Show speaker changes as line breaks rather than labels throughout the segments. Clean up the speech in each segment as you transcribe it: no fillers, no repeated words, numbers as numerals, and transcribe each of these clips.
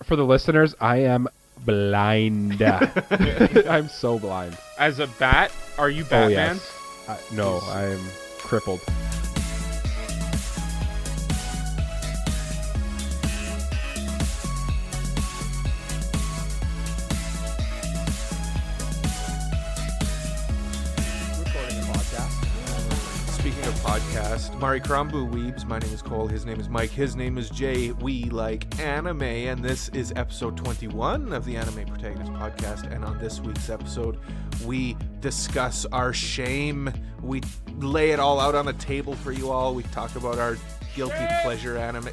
For the listeners, I am blind. I'm so blind.
As a bat, are you Batman?
Oh, yes. No, I am crippled.
Speaking of podcast, Mari Krambu Weebs, my name is Cole, his name is Mike, his name is Jay, we like anime, and this is episode 21 of the Anime Protagonist podcast, and on this week's episode, we discuss our shame, we lay it all out on the table for you all, we talk about our guilty pleasure anime.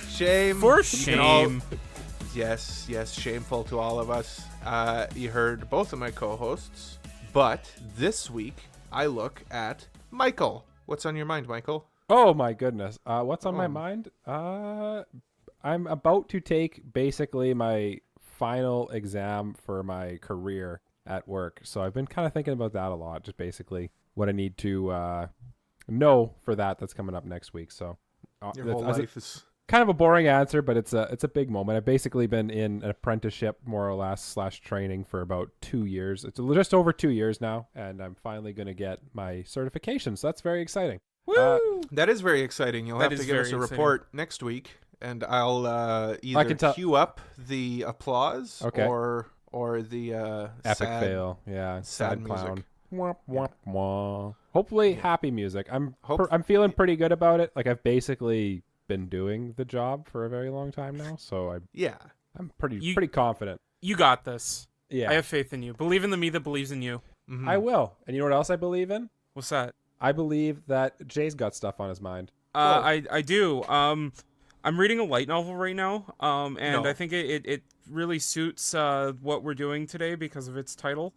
Shame.
For shame.
Yes, shameful to all of us. You heard both of my co-hosts. But this week, I look at Michael. What's on your mind, Michael?
Oh my goodness. What's on my mind? I'm about to take basically my final exam for my career at work. So I've been kind of thinking about that a lot. Just basically what I need to know for that's coming up next week. So
Your whole life is...
kind of a boring answer, but it's a big moment. I've basically been in an apprenticeship, more or less, / training for about 2 years. It's just over 2 years now, and I'm finally going to get my certification. So that's very exciting.
Woo!
That is very exciting. You'll have to give us a report next week, and I'll either cue up the applause or the
epic
sad,
fail. Yeah,
sad
clown.
music.
Wah, wah, wah. Hopefully, happy music. I'm feeling pretty good about it. Like I've basically been doing the job for a very long time now, so I'm pretty confident.
You got this.
Yeah,
I have faith in you. Believe in the me that believes in you.
Mm-hmm.
I will. And you know what else I believe in?
What's that?
I believe that Jay's got stuff on his mind.
I do. I'm reading a light novel right now, and I think it really suits what we're doing today because of its title.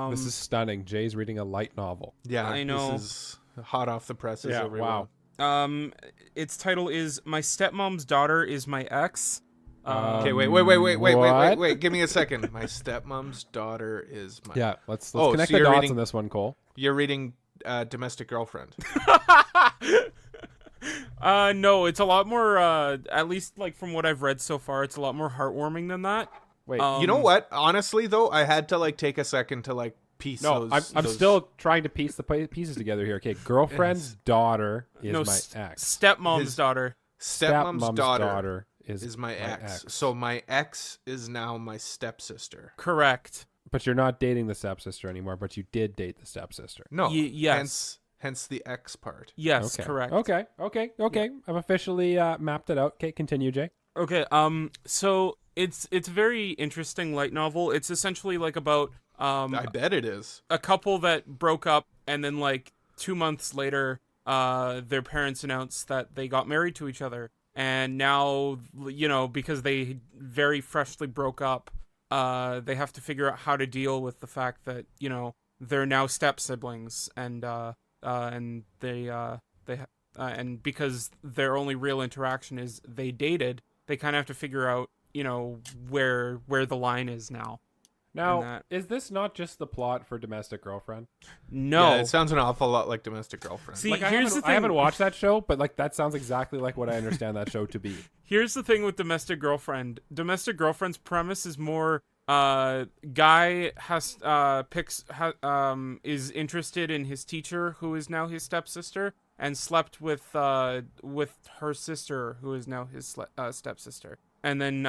This is stunning. Jay's reading a light novel.
Yeah,
I know.
This is hot off the presses.
Yeah,
everyone.
wow.
Its title is My Stepmom's Daughter is My Ex.
Okay, wait. Give me a second. My stepmom's daughter is my...
Yeah, let's connect the dots on this one, Cole.
You're reading Domestic Girlfriend.
No, it's a lot more, at least like from what I've read so far, it's a lot more heartwarming than that.
Wait,
you know what? Honestly, though, I had to like take a second to like piece those...
I'm still trying to piece the pieces together here. Okay, girlfriend's daughter is my ex.
Stepmom's daughter.
Stepmom's
daughter is
my ex. So my ex is now my stepsister.
Correct.
But you're not dating the stepsister anymore, but you did date the stepsister.
No.
Yes.
Hence the ex part.
Yes,
okay.
Correct.
Okay. Yeah. I've officially mapped it out. Okay, continue, Jay.
Okay, so it's a very interesting light novel. It's essentially like about
I bet it is.
a couple that broke up, and then like 2 months later, their parents announced that they got married to each other. And now, because they very freshly broke up, they have to figure out how to deal with the fact that, they're now step siblings, and because their only real interaction is they dated, they kind of have to figure out, where the line is now.
Now, is this not just the plot for Domestic Girlfriend?
No.
Yeah, it sounds an awful lot like Domestic Girlfriend.
See,
like,
here's the thing.
I haven't watched that show, but like that sounds exactly like what I understand that show to be.
Here's the thing with Domestic Girlfriend. Domestic Girlfriend's premise is more guy is interested in his teacher, who is now his stepsister, and slept with her sister, who is now his stepsister. And then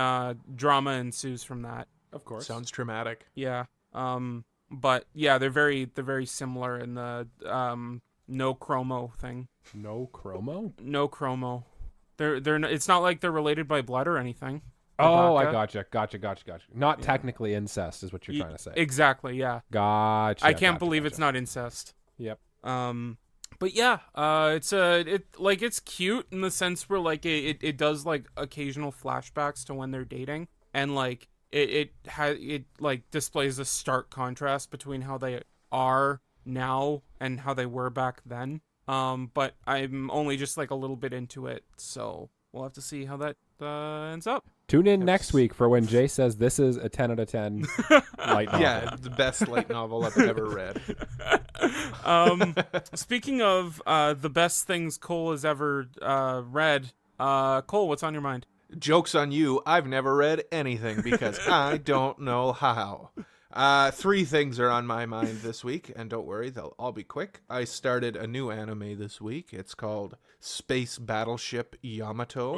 drama ensues from that.
Of course.
Sounds traumatic.
Yeah. But yeah, they're very similar in the no chromo thing.
No chromo?
No chromo. It's not like they're related by blood or anything.
Oh, I gotcha. Not technically incest is what you're trying to say.
Exactly, yeah.
Gotcha.
I can't believe it's not incest.
Yep.
But yeah, it's cute in the sense where like it does like occasional flashbacks to when they're dating, and like it displays a stark contrast between how they are now and how they were back then. But I'm only just like a little bit into it, so we'll have to see how that ends up.
Tune in next week for when Jay says this is a 10 out of 10 light novel.
Yeah, the best light novel I've ever read.
Speaking of the best things Cole has ever read, Cole, what's on your mind?
Joke's on you. I've never read anything because I don't know how. 3 things are on my mind this week, and don't worry, they'll all be quick. I started a new anime this week. It's called Space Battleship Yamato.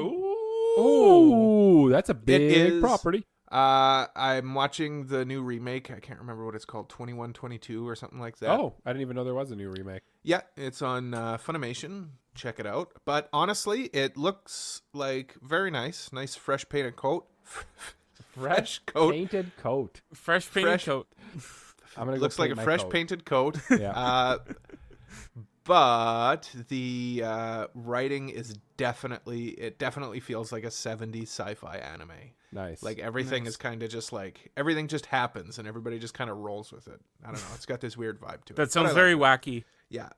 Ooh, that's a big property.
I'm watching the new remake. I can't remember what it's called, 2122 or something like that.
Oh, I didn't even know there was a new remake.
Yeah, it's on Funimation. Check it out. But honestly, it looks like very nice. Nice fresh painted coat. Fresh coat.
Painted coat.
Fresh painted coat.
I'm gonna
looks like a fresh painted coat.
Yeah.
But the writing is definitely feels like a 70s sci-fi anime.
Nice.
Like everything is kind of just like, everything just happens and everybody just kind of rolls with it. I don't know. It's got this weird vibe to it.
That sounds very wacky.
Yeah.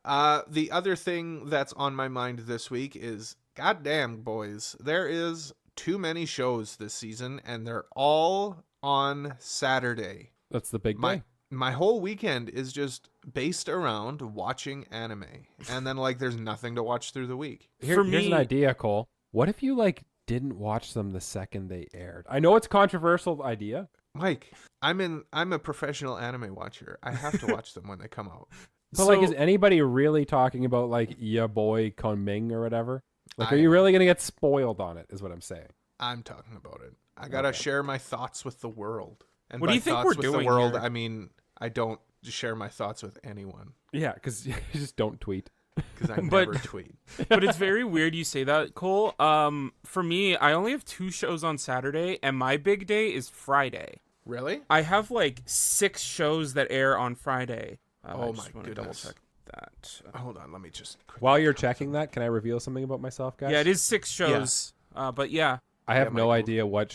The other thing that's on my mind this week is, goddamn, boys, there is too many shows this season and they're all on Saturday.
That's the big day.
My whole weekend is just based around watching anime. And then like there's nothing to watch through the week.
Here's an idea, Cole. What if you like didn't watch them the second they aired? I know it's a controversial idea.
Mike, I'm a professional anime watcher. I have to watch them when they come out.
But like, is anybody really talking about like ya boy Kunming or whatever? Like, are you really gonna get spoiled on it? Is what I'm saying.
I'm talking about it. I gotta share my thoughts with the world. And
what do you think we're doing
the world,
here?
I mean, I don't share my thoughts with anyone.
Yeah, because you just don't tweet.
Because I never tweet.
But it's very weird you say that, Cole. For me, I only have 2 shows on Saturday, and my big day is Friday.
Really?
I have like 6 shows that air on Friday.
Oh my
goodness.
goodness.
Double check that.
Hold on, let me just...
While you're checking that, can I reveal something about myself, guys?
Yeah, it is 6 shows. But yeah.
I have no idea what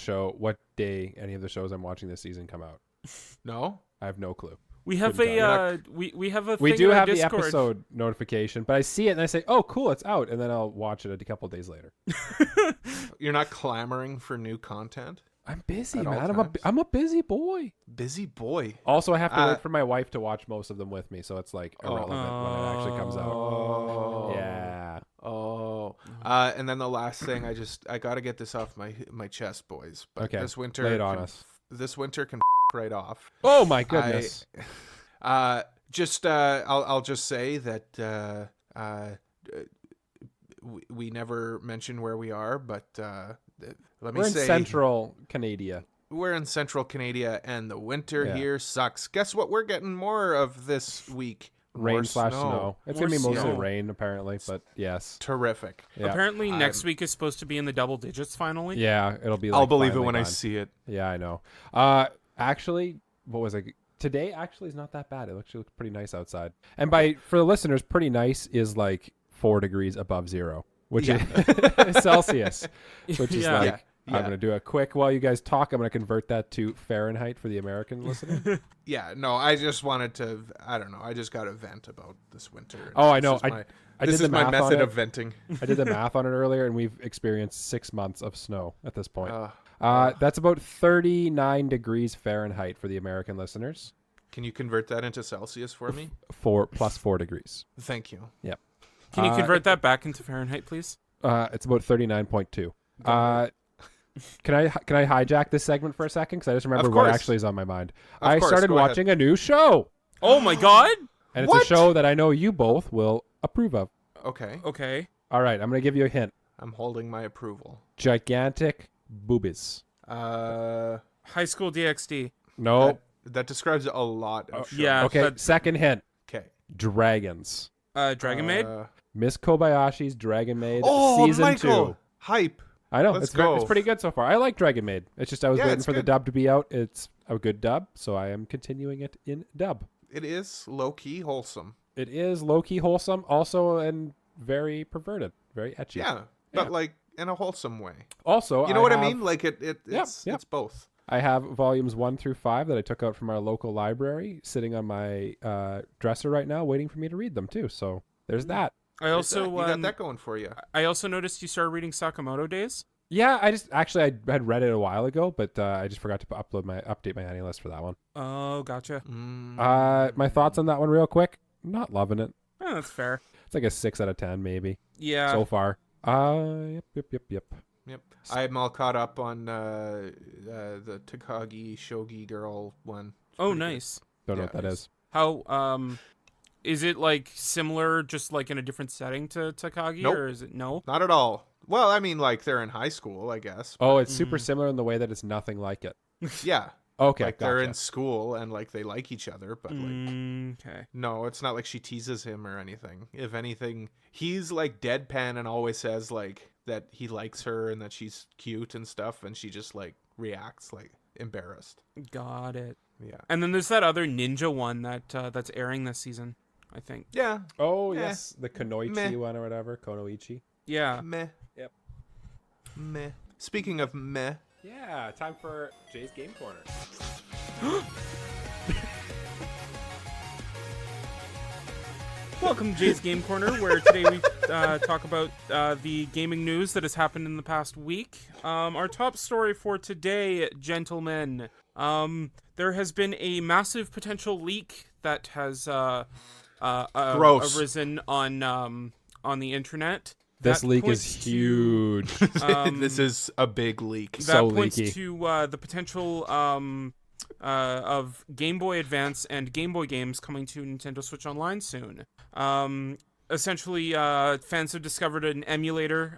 day any of the shows I'm watching this season come out.
No?
I have no clue.
We have we have a
we
thing
do
in our
have the
Discord.
episode notification, but I see it and I say, "Oh, cool, it's out," and then I'll watch it a couple days later.
You're not clamoring for new content?
I'm busy,
At all
man.
times?
I'm a busy boy.
Busy boy.
Also, I have to wait for my wife to watch most of them with me, so it's like irrelevant when it actually comes out.
Oh.
Yeah.
Oh. And then the last thing, I got to get this off my chest, boys. But
Okay.
this winter,
Lay it on us.
This winter can right off.
Oh my goodness.
I'll just say that we never mention where we are, but let me
We're
say
in Central Canada.
we're in Central Canada, and the winter here sucks. Guess what? We're getting more of this week.
Rain/snow. It's
More
gonna be mostly
snow.
rain, apparently, but yes.
Terrific.
Yeah.
Apparently, next week is supposed to be in the double digits. Finally.
Yeah, it'll be.
I'll
Like
believe it
finally
when I
gone.
see it.
Yeah, I know. Actually, what was it? Today actually is not that bad. It actually looks pretty nice outside. And for the listeners, pretty nice is like 4 degrees above zero, which is Celsius, which is like.
Yeah.
I'm going to do a quick while you guys talk. I'm going to convert that to Fahrenheit for the American listener.
Yeah, no, I just wanted to. I don't know. I just got a vent about this winter.
Oh, I know.
This is my method of venting.
I did the math on it earlier, and we've experienced 6 months of snow at this point. That's about 39 degrees Fahrenheit for the American listeners.
Can you convert that into Celsius for me?
Plus 4 degrees.
Thank you.
Yep.
Can you convert that back into Fahrenheit, please?
It's about 39.2. Can I hijack this segment for a second? Because I just remember what actually is on my mind. I started watching a new show.
Oh my god!
And it's a show that I know you both will approve of.
Okay.
Okay.
All right, I'm going to give you a hint.
I'm holding my approval.
Gigantic boobies.
High School DxD.
No.
That describes a lot of shows.
Yeah.
Okay, second hint.
Okay.
Dragons.
Dragon Maid.
Miss Kobayashi's Dragon Maid
Oh,
season
Michael.
2.
Hype.
I know.
Let's
It's
go.
pretty good so far. I like Dragon Maid. It's just I was waiting
it's
for the
good.
dub to be out. It's a good dub, so I am continuing it in dub.
It is low-key wholesome.
It is low-key wholesome, also, and very perverted, very etchy.
Yeah, but like in a wholesome way.
Also,
You know what I mean? Like it's both.
I have volumes 1 through 5 that I took out from our local library, sitting on my dresser right now, waiting for me to read them too. So there's that.
I also
you got that going for you.
I also noticed you started reading Sakamoto Days.
Yeah, I had read it a while ago, but I just forgot to update my Annie list for that one.
Oh, gotcha.
My thoughts on that one real quick. Not loving it.
That's fair.
It's like a 6 out of 10 maybe.
Yeah.
So far. Yep.
Yep. I'm all caught up on the Takagi Shogi girl one. It's
Oh,
pretty good.
nice.
Don't know what that is.
How is it like similar, just like in a different setting to Takagi,
Nope.
or is it no?
Not at all. Well, I mean, like they're in high school, I guess.
Oh, it's super similar in the way that it's nothing like it.
Yeah.
Okay,
Like they're
gotcha.
in school and like they like each other, but like
Okay.
no, it's not like she teases him or anything. If anything, he's like deadpan and always says like that he likes her and that she's cute and stuff, and she just like reacts like embarrassed.
Got it.
Yeah.
And then there's that other ninja one that's airing this season, I think.
Yeah.
Oh,
Meh.
yes, the Konoichi
Meh.
one or whatever, Konoichi.
Yeah.
Meh.
Yep.
Meh. Speaking of meh,
Yeah, time for Jay's Game Corner.
Welcome to Jay's Game Corner, where today we talk about the gaming news that has happened in the past week. Our top story for today, gentlemen, there has been a massive potential leak that has
Gross.
arisen on the internet.
This
That
leak
points
is
to-
huge.
this is a big leak.
That
So
points
leaky.
to the potential of Game Boy Advance and Game Boy games coming to Nintendo Switch Online soon. Essentially, fans have discovered an emulator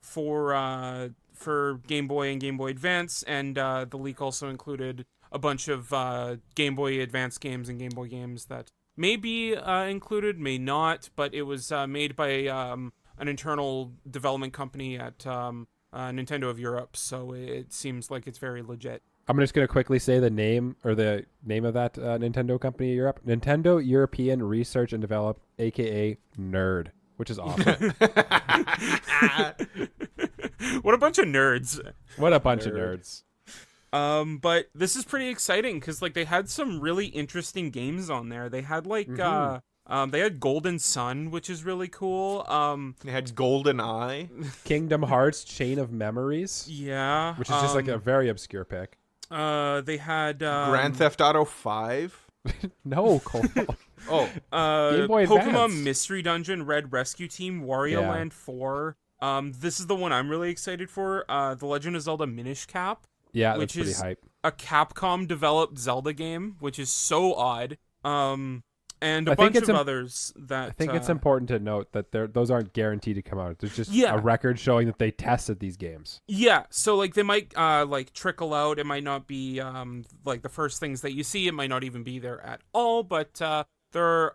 for Game Boy and Game Boy Advance, and the leak also included a bunch of Game Boy Advance games and Game Boy games that may be included, may not, but it was made by an internal development company at Nintendo of Europe, so it seems like it's very legit.
I'm just going to quickly say the name of that Nintendo company in Europe. Nintendo European Research and Develop, a.k.a. NERD, which is awesome.
What a bunch of nerds.
What a bunch of nerds.
But this is pretty exciting because like they had some really interesting games on there. They had like they had Golden Sun, which is really cool.
It had Golden Eye.
Kingdom Hearts Chain of Memories,
Yeah,
which is just like a very obscure pick.
they had
Grand Theft Auto 5.
No, Cole.
Oh,
Game Boy
Pokemon
Advance.
Mystery Dungeon, Red Rescue Team, Wario
Yeah.
Land 4. This is the one I'm really excited for. The Legend of Zelda Minish Cap,
Yeah,
which
that's pretty
is
hype.
a Capcom developed Zelda game, which is so odd. And a
I think
bunch
it's
of
im-
others that
I think it's important to note that those aren't guaranteed to come out. There's just
Yeah.
a record showing that they tested these games.
Yeah, so like they might like trickle out. It might not be like the first things that you see. It might not even be there at all. But there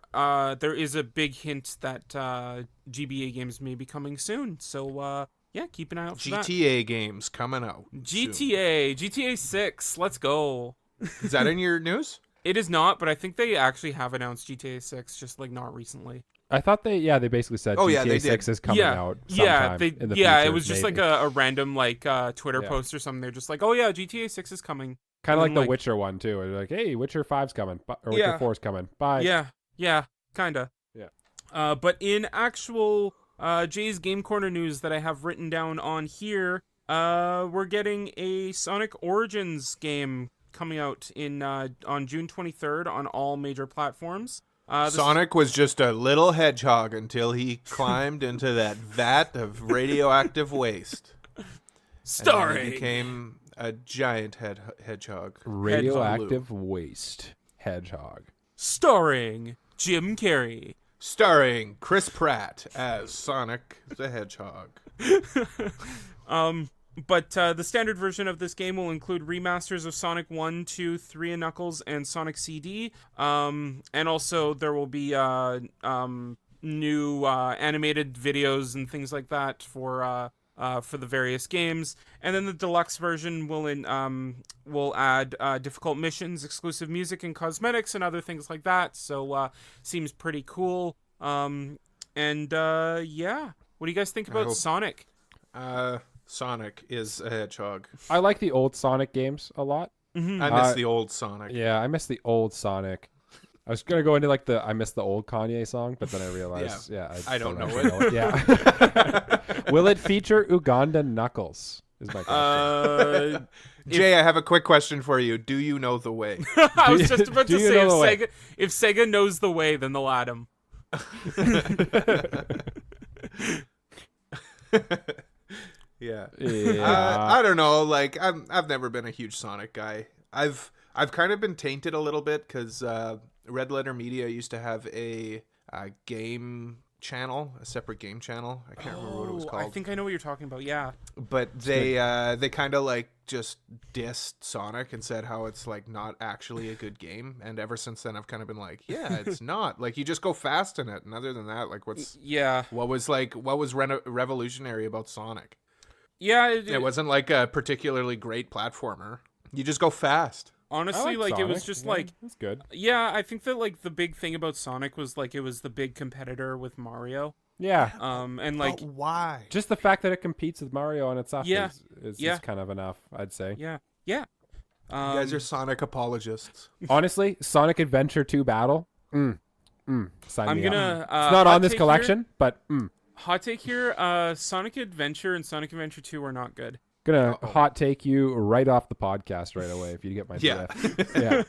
is a big hint that GBA games may be coming soon. So yeah, keep an eye out for that.
GTA games coming out. soon.
GTA 6. Let's go.
Is that in your news?
It is not, but I think they actually have announced GTA 6, just like not recently.
I thought they basically said
Oh,
GTA
yeah, they
6
did.
is coming out sometime in the future.
It was just
maybe.
like a random like Twitter
Yeah.
post or something. They're just like, oh yeah, GTA 6 is coming.
Kind of like
and
the
like-
Witcher one too. They're like, hey, Witcher 5's coming, or
Yeah.
Witcher 4's coming. Bye.
Yeah, kinda.
Yeah.
But in actual Jay's Game Corner news that I have written down on here, we're getting a Sonic Origins game coming out on June 23rd on all major platforms.
Sonic was just a little hedgehog until he climbed into that vat of radioactive waste. And then
starring
he became a giant hedgehog.
Radioactive waste hedgehog.
starring Jim Carrey.
Starring Chris Pratt as Sonic the Hedgehog.
But the standard version of this game will include remasters of Sonic 1, 2, 3 and Knuckles, and Sonic CD. And also there will be new animated videos and things like that for the various games. And then the deluxe version will add difficult missions, exclusive music and cosmetics, and other things like that. So seems pretty cool. Yeah, what do you guys think about
hope-
Sonic?
Sonic is a hedgehog.
I like the old Sonic games a lot.
I miss the old Sonic.
Yeah, I miss the old Sonic. I was gonna go into like I miss the old Kanye song, but then I realized,
I don't know
actually
it.
Yeah. Will it feature Uganda Knuckles? Is my question.
Jay, I have a quick question for you. Do you know the way?
I was just about
do
to
you
say
know the way?
if Sega knows the way, then they'll add him.
Yeah.
Yeah.
I don't know. Like, I've never been a huge Sonic guy. I've kind of been tainted a little bit because Red Letter Media used to have a game channel, a separate game channel. I can't remember what it was called.
I think I know what you're talking about. Yeah.
But they kind of like just dissed Sonic and said how it's like not actually a good game. And ever since then, I've kind of been like, yeah, it's not. Like, you just go fast in it. And other than that, like, what was revolutionary about Sonic?
Yeah,
It wasn't like a particularly great platformer. You just go fast.
Honestly, like
Sonic.
it was just
Yeah,
like,
that's good.
yeah, I think that like the big thing about Sonic was like it was the big competitor with Mario.
Yeah.
And like,
But why?
Just the fact that it competes with Mario on its stuff
Yeah.
is kind of enough, I'd say.
yeah.
You guys are Sonic apologists.
Honestly, Sonic Adventure 2 Battle. Sign
I'm
me up.
gonna.
It's not on this collection, but
Hot take here: Sonic Adventure and Sonic Adventure 2 are not good.
gonna hot take you right off the podcast right away if you get my
Yeah.
drift. Yeah.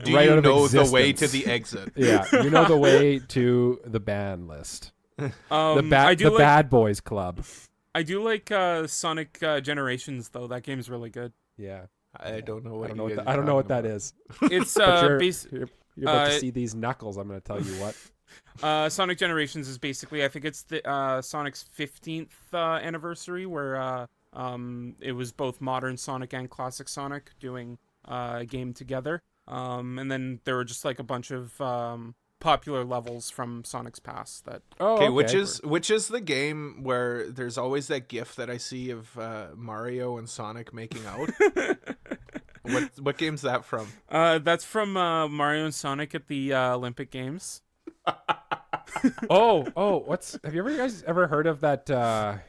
Do
Right out
you
of
know the way to
existence.
the exit?
Yeah, you know the way to the ban list. The
I do like
Bad Boys Club.
I do like Sonic Generations though. That game's really good.
Yeah.
I don't know what
I don't know
you
what
guys
I
are
don't know what
talking
that
about.
is.
It's
But you're about to
uh,
see these knuckles. I'm going to tell you what.
Sonic Generations is basically, I think it's the Sonic's 15th anniversary, where it was both modern Sonic and classic Sonic doing a game together. And then there were just like a bunch of popular levels from Sonic's past that.
Oh,
Okay, which is the game where there's always that GIF that I see of Mario and Sonic making out? What game's that from?
That's from Mario and Sonic at the Olympic Games.
Have you guys ever heard of that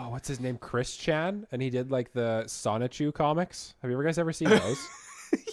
what's his name? Chris Chan, and he did like the Sonichu comics. Have you guys ever seen those?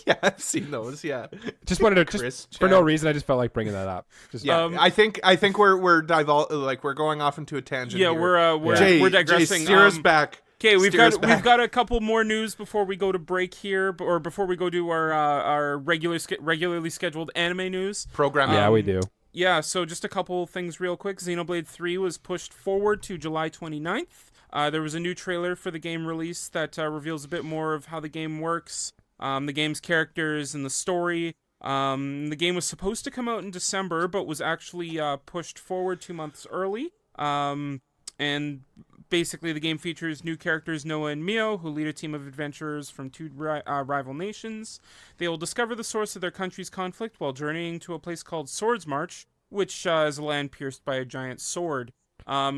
Yeah, I've seen those. Yeah,
Just wanted to
Chris
for no
Chan.
reason. I just felt like bringing that up. Just
Yeah, I think we're going off into a tangent.
Yeah,
here.
we're digressing.
Jay, steer us back.
Okay, we've
Steer us
got
back.
a couple more news before we go to break here, or before we go to our regularly scheduled anime news.
Programming.
yeah, we do.
Yeah, so just a couple things real quick. Xenoblade 3 was pushed forward to July 29th. There was a new trailer for the game release that reveals a bit more of how the game works, the game's characters, and the story. The game was supposed to come out in December, but was actually pushed forward 2 months early. And basically, the game features new characters Noah and Mio, who lead a team of adventurers from two rival nations. They will discover the source of their country's conflict while journeying to a place called Swords March, which is a land pierced by a giant sword.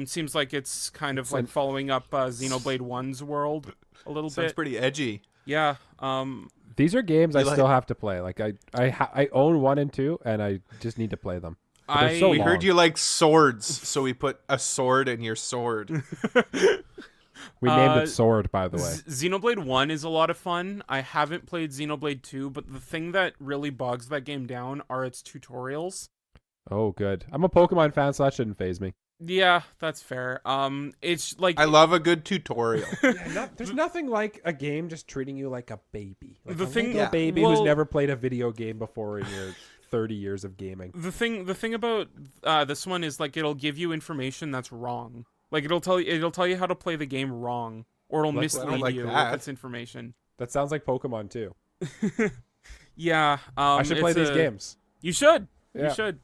Seems like it's kind of like following up Xenoblade 1's world a little
Sounds
bit.
pretty edgy.
Yeah.
These are games I
like-
still have to play. Like I own 1 and 2, and I just need to play them. But they're so
We
long.
heard you like swords, so we put a sword in your sword.
We named it Sword, by the way.
Xenoblade 1 is a lot of fun. I haven't played Xenoblade 2, but the thing that really bogs that game down are its tutorials.
Oh, good. I'm a Pokemon fan, so that shouldn't phase me.
Yeah, that's fair. It's like
I love a good tutorial.
There's nothing like a game just treating you like a baby. Like
The
a
thing-
little
Yeah.
baby
well-
who's never played a video game before in your 30 years of gaming.
the thing about this one is like it'll give you information that's wrong. Like it'll tell you how to play the game wrong, or it'll
Like,
mislead
like
you
that.
with its information.
That sounds like Pokemon too.
Yeah,
I should play
it's
these games.
You should.
Yeah.
You should.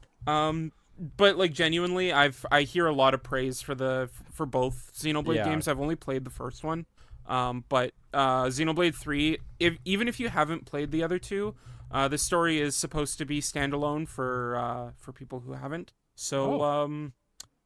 But like genuinely, I hear a lot of praise for both Xenoblade
Yeah.
games. I've only played the first one, but Xenoblade 3, even if you haven't played the other two, the story is supposed to be standalone for people who haven't. So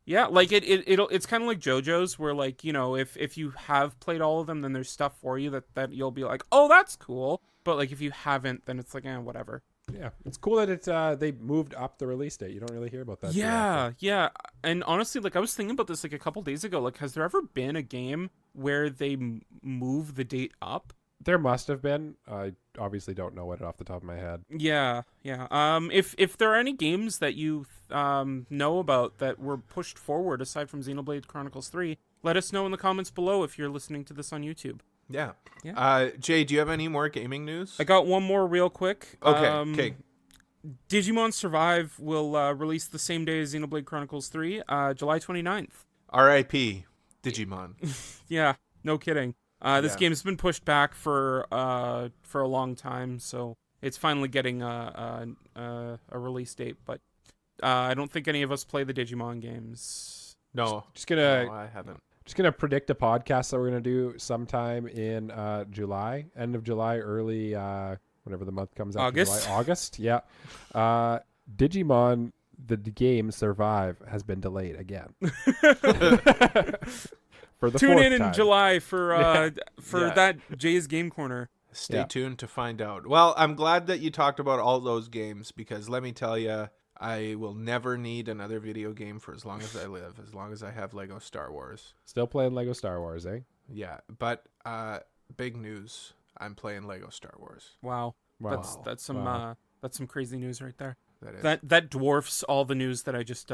yeah, like it's kind of like JoJo's, where like, you know, if you have played all of them, then there's stuff for you that you'll be like, oh, that's cool. But like if you haven't, then it's like, whatever.
Yeah, it's cool that it's they moved up the release date. You don't really hear about that. too often.
Yeah. And honestly, like I was thinking about this like a couple days ago. Like, has there ever been a game where they move the date up?
There must have been. I obviously don't know it off the top of my head.
Yeah. If there are any games that you know about that were pushed forward aside from Xenoblade Chronicles 3, let us know in the comments below if you're listening to this on YouTube.
Yeah.
Yeah.
Jay, do you have any more gaming news?
I got one more real quick.
Okay.
Digimon Survive will release the same day as Xenoblade Chronicles 3, July 29th.
R.I.P. Digimon.
Yeah. No kidding. This game's been pushed back for a long time, so it's finally getting a release date. But I don't think any of us play the Digimon games.
No,
No,
I haven't.
Just gonna predict a podcast that we're gonna do sometime in July, end of July, early whatever the month comes out.
August.
July, August, yeah. Digimon, the game Survive, has been delayed again. For the
Tune
fourth
in
time.
July for that Jay's Game Corner.
Stay tuned to find out. Well, I'm glad that you talked about all those games, because let me tell you, I will never need another video game for as long as I live, as long as I have Lego Star Wars.
Still playing Lego Star Wars, eh?
Yeah, but big news. I'm playing Lego Star Wars.
Wow.
Wow.
That's some crazy news right there.
That is.
That dwarfs all the news that I just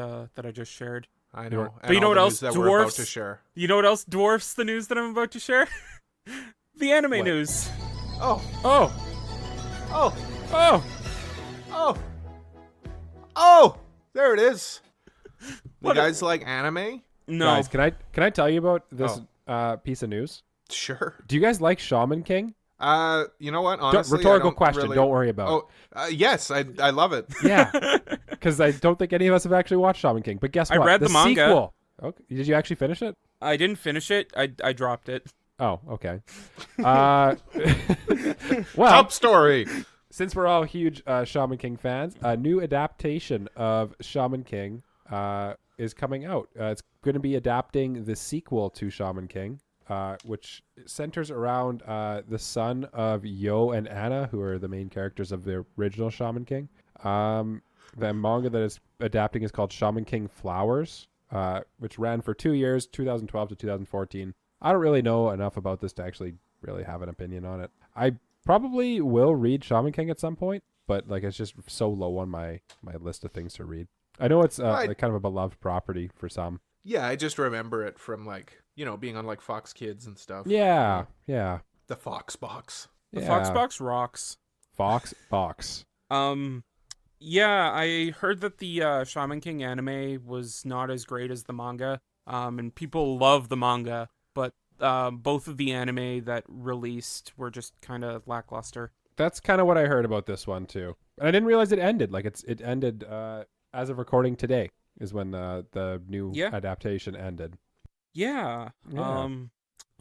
shared.
I know.
But you know what else
that we're about
dwarfs?
to share.
You know what else dwarfs the news that I'm about to share? The anime
What?
news.
Oh,
Oh,
oh,
oh!
oh, oh! There it is. The
What a-
guys like anime?
No.
Guys, can I tell you about this piece of news?
Sure.
Do you guys like Shaman King?
You know what? Honestly,
Rhetorical
I don't
question.
really-
Don't worry about it.
Yes, I love it.
Yeah, because I don't think any of us have actually watched Shaman King. But guess
I
what?
read the manga.
Sequel. Okay. Did you actually finish it?
I didn't finish it. I dropped it.
Oh, okay. Well,
Top story.
since we're all huge Shaman King fans, a new adaptation of Shaman King is coming out. It's going to be adapting the sequel to Shaman King, which centers around the son of Yo and Anna, who are the main characters of the original Shaman King. The manga that is adapting is called Shaman King Flowers, which ran for 2 years, 2012 to 2014. I don't really know enough about this to actually really have an opinion on it. I probably will read Shaman King at some point, but like it's just so low on my list of things to read. I know it's like kind of a beloved property for some.
Yeah, I just remember it from being on like Fox Kids and stuff.
Yeah.
The Fox Box.
The
Yeah.
Fox Box rocks.
Fox Box.
Yeah, I heard that the Shaman King anime was not as great as the manga. And people love the manga, but both of the anime that released were just kind of lackluster.
That's kind of what I heard about this one too. And I didn't realize it ended. Like it ended as of recording today is when the new adaptation ended.
Yeah.
Yeah.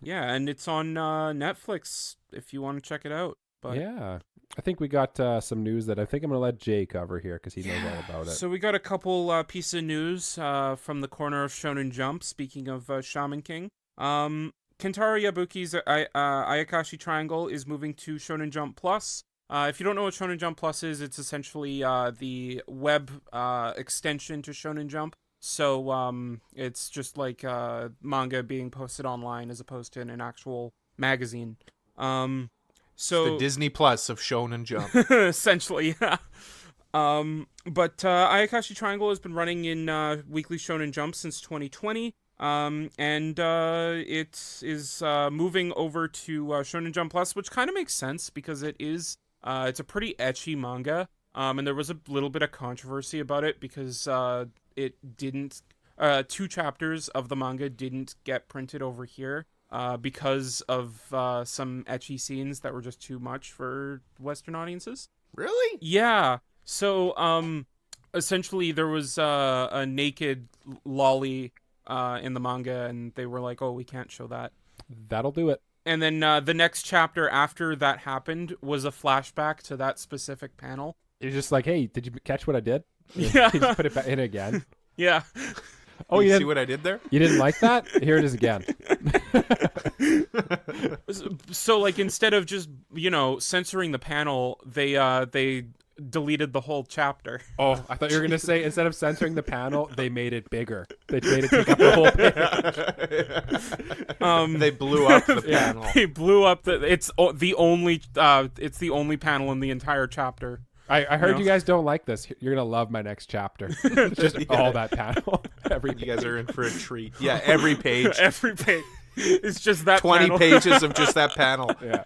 Yeah, and it's on Netflix if you want to check it out. But
yeah. I think we got some news that I think I'm going to let Jay cover here because he knows all about it.
So we got a couple pieces of news from the corner of Shonen Jump, speaking of Shaman King. Kentaro Yabuki's Ayakashi Triangle is moving to Shonen Jump Plus. If you don't know what Shonen Jump Plus is, it's essentially the web extension to Shonen Jump. So it's just like manga being posted online as opposed to in an actual magazine. So
It's the Disney Plus of Shonen Jump.
essentially, yeah. But Ayakashi Triangle has been running in Weekly Shonen Jump since 2020. And it is moving over to Shonen Jump Plus, which kind of makes sense because it's a pretty ecchi manga. And there was a little bit of controversy about it because it didn't 2 chapters of the manga didn't get printed over here because of some ecchi scenes that were just too much for Western audiences.
Really?
Yeah. So essentially there was a naked lolly in the manga, and they were like, oh, we can't show that.
That'll do it.
And then the next chapter after that happened was a flashback to that specific panel.
You're just like, hey, did you catch what I did?
Yeah.
You just put it back in again.
Yeah.
Oh,
you
you
see
didn't,
what I did there?
you didn't like that? Here it is again.
So like instead of just, censoring the panel, they deleted the whole chapter.
Oh, I thought you were going to say instead of censoring the panel, they made it bigger. They made it take up the whole page.
They blew up the panel.
They blew up it's the only panel in the entire chapter.
I heard
No.
you guys don't like this. You're going to love my next chapter. Just all that panel. Every
You guys are in for a treat. Yeah, every page.
Every page. It's just that
20
panel.
pages of just that panel.
Yeah.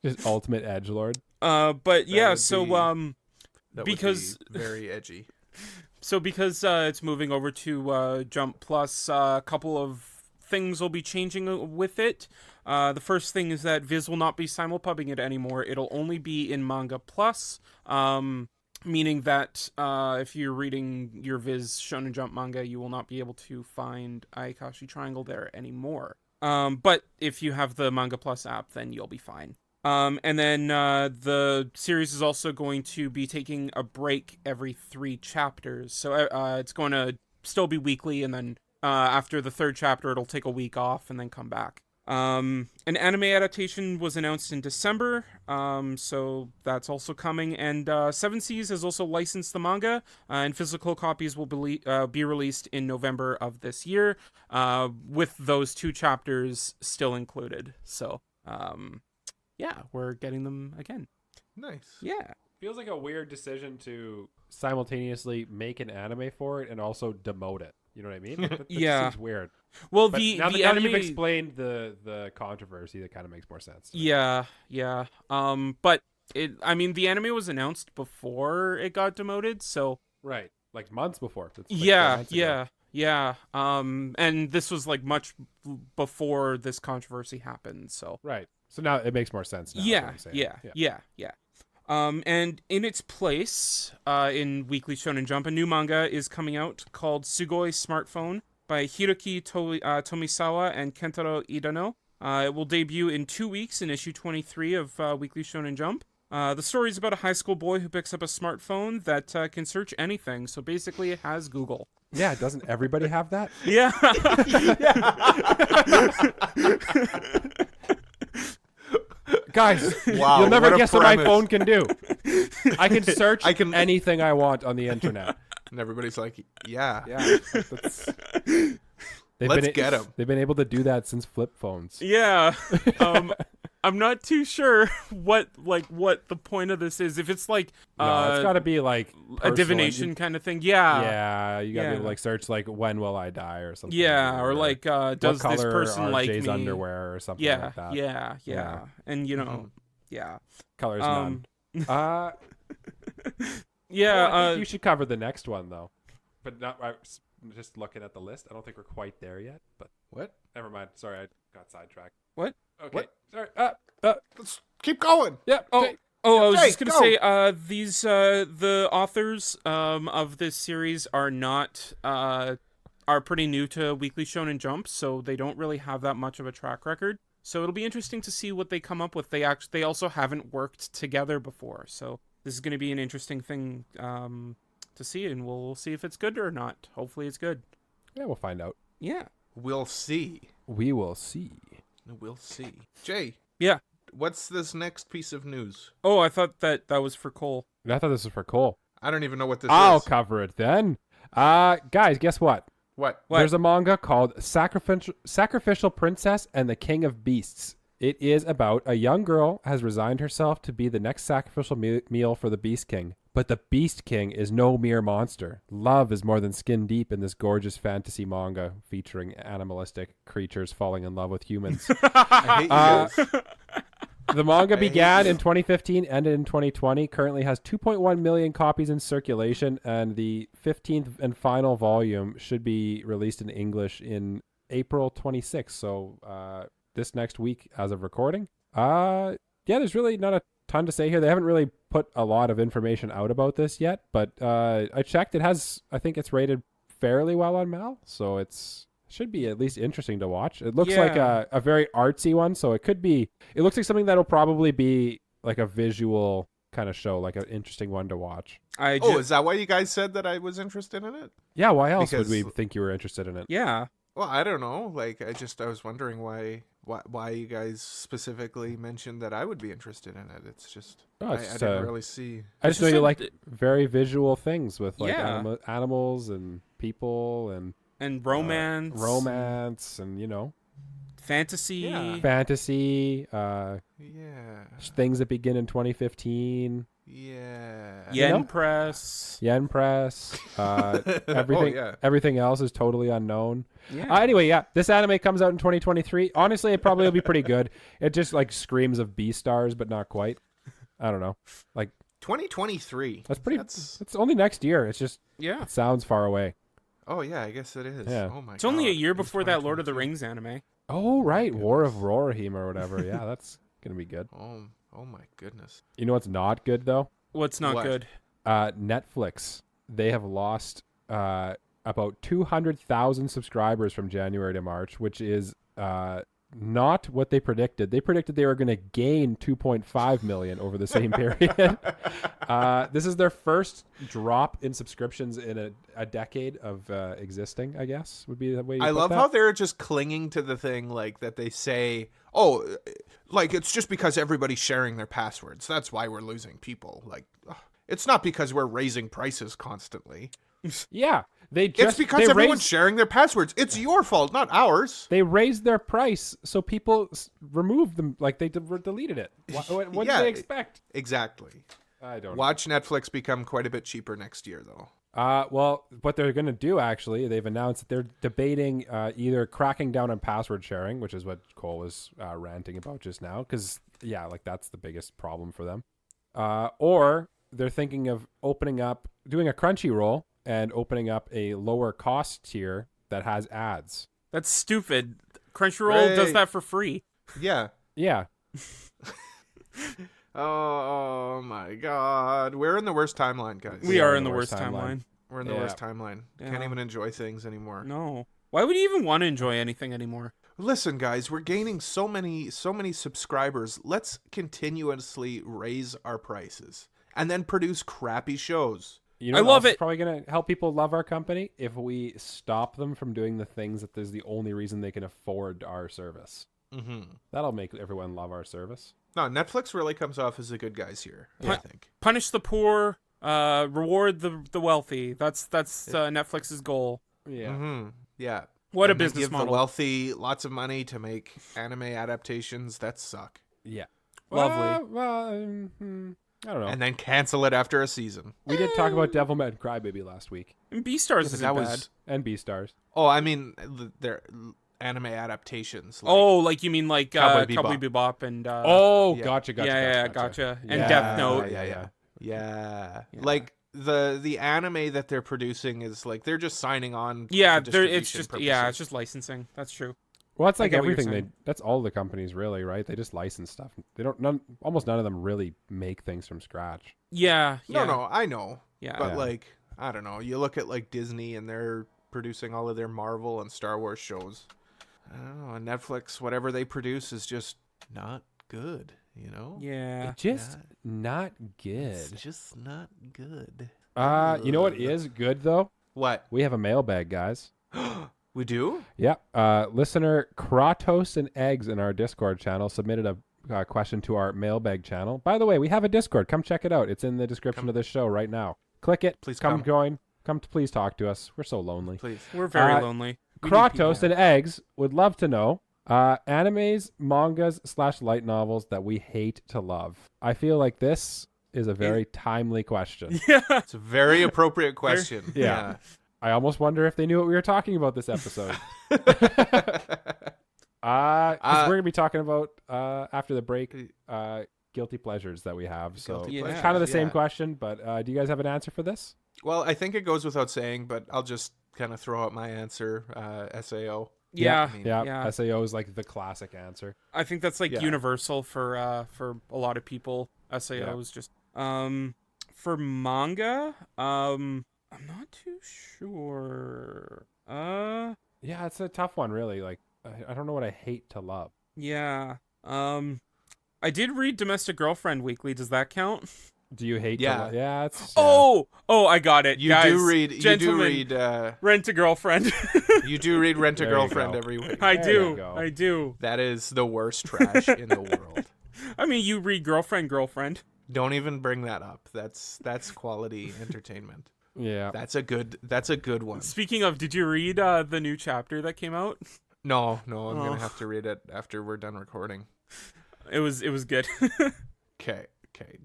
Just ultimate edgelord.
But yeah,
would
so
be- That
because
would be very edgy.
because it's moving over to Jump Plus, a couple of things will be changing with it. The first thing is that Viz will not be simulpubbing it anymore. It'll only be in Manga Plus, meaning that if you're reading your Viz Shonen Jump manga, you will not be able to find Ayakashi Triangle there anymore. But if you have the Manga Plus app, then you'll be fine. And then the series is also going to be taking a break every 3 chapters. So it's going to still be weekly, and then after the 3rd chapter, it'll take a week off and then come back. An anime adaptation was announced in December, so that's also coming. And Seven Seas has also licensed the manga, and physical copies will be released in November of this year, with those 2 chapters still included. So, yeah, we're getting them again.
Nice.
Yeah.
Feels like a weird decision to simultaneously make an anime for it and also demote it. You know what I mean? That
Yeah.
seems weird.
Well,
But
the
now
anime...
that you've explained the controversy, that kind of makes more sense.
Yeah. But the anime was announced before it got demoted, so...
Right. Like months before. That's like 4 months ago.
Yeah. And this was like much before this controversy happened, so...
Right. So now it makes more sense now. is what I'm saying.
Yeah. And in its place, in Weekly Shonen Jump, a new manga is coming out called Sugoi Smartphone by Hiroki Tomisawa and Kentaro Idano. It will debut in 2 weeks in issue 23 of Weekly Shonen Jump. The story is about a high school boy who picks up a smartphone that can search anything. So basically, it has Google.
Yeah, doesn't everybody have that?
Yeah.
Guys,
Wow,
you'll never
what a
guess what my
premise.
phone can do. I can search anything I want on the internet.
And everybody's like, yeah.
Yeah.
Let's get 'em.
They've been able to do that since flip phones.
Yeah. I'm not too sure what the point of this is. If it's like
No, it's got to be like
a
personal,
divination
and
kind of thing. Yeah.
Yeah, you got to be
Yeah.
able to like search like when will I die or something.
Yeah, or like
what
does
color
this person
are
like
Jay's
me?
underwear or something
Yeah,
like that.
yeah.
Yeah.
And yeah.
Colors
Um,
none.
Yeah,
I think you should cover the next one though. But not just looking at the list. I don't think we're quite there yet, but
What?
never mind. Sorry, I got sidetracked.
What?
Okay.
What?
Sorry.
Let's keep going.
Yeah.
Oh,
okay.
I was
Jay,
just gonna
go.
say, these the authors of this series are not are pretty new to Weekly Shonen Jump, so they don't really have that much of a track record. So it'll be interesting to see what they come up with. They also haven't worked together before, so this is going to be an interesting thing to see, and we'll see if it's good or not. Hopefully, it's good.
Yeah, we'll find out.
Yeah.
We'll see.
We will see.
We'll see. Jay.
Yeah.
What's this next piece of news?
Oh, I thought that was for Cole.
I thought this was for Cole.
I don't even know what this
I'll
is.
cover it then. Guys, guess what?
What?
There's a manga called Sacrificial Princess and the King of Beasts. It is about a young girl has resigned herself to be the next sacrificial meal for the Beast King. But the Beast King is no mere monster. Love is more than skin deep in this gorgeous fantasy manga featuring animalistic creatures falling in love with humans.
I hate you guys.
The manga began in 2015, ended in 2020, currently has 2.1 million copies in circulation, and the 15th and final volume should be released in English in April 26th, so this next week as of recording. Yeah, there's really not a ton to say here. They haven't really put a lot of information out about this yet, but I checked. I think it's rated fairly well on Mal, so it's should be at least interesting to watch. It looks like a very artsy one, so it looks like something that'll probably be like a visual kind of show, like an interesting one to watch.
Is that why you guys said that I was interested in it?
Yeah, why else
Because-
would we think you were interested in it?
Yeah.
Well, I don't know. Like, I was wondering why you guys specifically mentioned that I would be interested in it. It's just
Oh,
I
it's,
didn't really see.
I just know
just
you
a-
like very visual things with like
Yeah.
animals and people and
romance,
and
fantasy.
Yeah.
fantasy,
Yeah.
things that begin in 2015.
Yeah.
Yen
know?
Press.
Yen Press, everything.
yeah.
Everything else is totally unknown.
Yeah.
Anyway, yeah, this anime comes out in 2023. Honestly, it probably will be pretty good. It just like screams of Beastars, but not quite. I don't know. Like
2023.
that's pretty.
That's
It's only next year. It's just
Yeah.
it sounds far away.
Oh yeah, I guess it is.
Yeah.
Oh my god.
It's only a year
It was
before that Lord of the
2022.
Rings anime.
Oh, right. War of Rohirrim or whatever. Yeah, that's going to be good.
Oh my goodness.
You know what's not good, though?
What's not
What?
good?
Netflix. They have lost about 200,000 subscribers from January to March, which is not what they predicted. They predicted they were going to gain 2.5 million over the same period. This is their first drop in subscriptions in a decade of existing, I guess, would be the way you
I
put
love
that.
how they're just clinging to the thing like that they say, oh, like it's just because everybody's sharing their passwords. That's why we're losing people. Like, ugh, it's not because we're raising prices constantly.
Yeah.
It's because everyone's sharing their passwords. It's your fault, not ours.
They raised their price, so people removed them, like they deleted it. What did
Yeah.
they expect?
Exactly.
I don't know.
Watch Netflix become quite a bit cheaper next year, though.
Well, what they're going to do, actually, they've announced that they're debating either cracking down on password sharing, which is what Cole was ranting about just now, because, yeah, like that's the biggest problem for them. Or they're thinking of doing a Crunchyroll and opening up a lower cost tier that has ads.
That's stupid. Crunchyroll does
Right.
that for free.
Yeah.
Yeah.
Oh my god. We're in the worst timeline, guys.
We are in the worst timeline.
We're in the
Yeah.
worst timeline. Can't
Yeah.
even enjoy things anymore.
No. Why would you even want to enjoy anything anymore?
Listen, guys, we're gaining so many subscribers. Let's continuously raise our prices and then produce crappy shows.
You know
I
what
love
else is
it.
probably going to help people love our company if we stop them from doing the things that is the only reason they can afford our service.
Mm-hmm.
That'll make everyone love our service.
No, Netflix really comes off as the good guys here, I think.
Punish the poor, reward the wealthy. That's Netflix's goal.
Yeah.
Mm-hmm. Yeah.
What a
And then
business
give
model.
the wealthy lots of money to make anime adaptations that suck.
Yeah.
Lovely.
I don't know.
And then cancel it after a season.
We did talk about Devilman Crybaby last week.
And Beastars isn't
that
bad.
was
And Beastars.
Oh, I mean they're anime adaptations. Like,
Oh, like you mean like
Cowboy
Cowboy
Bebop.
Bebop and
Oh,
yeah.
gotcha.
gotcha. And
Yeah,
Death Note.
Yeah.
Yeah.
Like the anime that they're producing is like they're just signing on.
Yeah,
for
it's just
distribution
it's just licensing. That's true.
Well, it's
I
like
get what you're
everything.
saying.
That's all the companies, really, right? They just license stuff. They don't. Almost none of them really make things from scratch.
Yeah.
No, I know.
Yeah.
But
Yeah.
like I don't know. You look at like Disney and they're producing all of their Marvel and Star Wars shows. I don't know. And Netflix, whatever they produce is just not good. You know.
Yeah.
Just not good.
It's just not good.
You know what is good though?
What?
We have a mailbag, guys.
We do?
Yeah. Listener Kratos and Eggs in our Discord channel submitted a question to our mailbag channel. By the way, we have a Discord. Come check it out. It's in the description of this show right now. Click it.
Please
come
come.
join. Please talk to us. We're so lonely.
Please.
We're very
Uh,
lonely. We need
Kratos
people.
and Eggs would love to know animes, mangas / light novels that we hate to love. I feel like this is a very timely question.
Yeah.
It's a very appropriate question.
Yeah. I almost wonder if they knew what we were talking about this episode. 'Cause we're gonna be talking about after the break guilty pleasures that we have. So
Guilty
Yeah.
it's
pleasures,
kind of the same
yeah.
question, but do you guys have an answer for this?
Well, I think it goes without saying, but I'll just kind of throw out my answer. SAO.
Yeah.
I mean,
Yeah,
Yeah.
SAO is like the classic answer.
I think that's like
Yeah.
universal for a lot of people. SAO is just for manga. I'm not too sure.
Yeah, it's a tough one, really. Like I don't know what I hate to love.
Yeah. I did read Domestic Girlfriend Weekly. Does that count?
Do you hate?
Yeah.
To yeah. It's
Oh, I got it.
You
Guys,
do read.
gentlemen, Rent a Girlfriend.
You do read Rent a
There you
Girlfriend
go.
every week.
I
There you
do.
go.
I do.
That is the worst trash in the world.
I mean, you read Girlfriend.
Don't even bring that up. That's quality entertainment.
Yeah.
That's a good one.
Speaking of, did you read the new chapter that came out?
No, I'm
Oh.
gonna have to read it after we're done recording.
It was good.
Okay.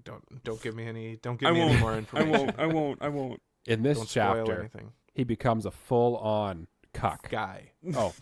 Don't give me any. Don't
I
give me any
won't.
more
I
information.
won't.
In this
Don't spoil
chapter,
anything.
he becomes a full-on cuck.
Guy.
Oh,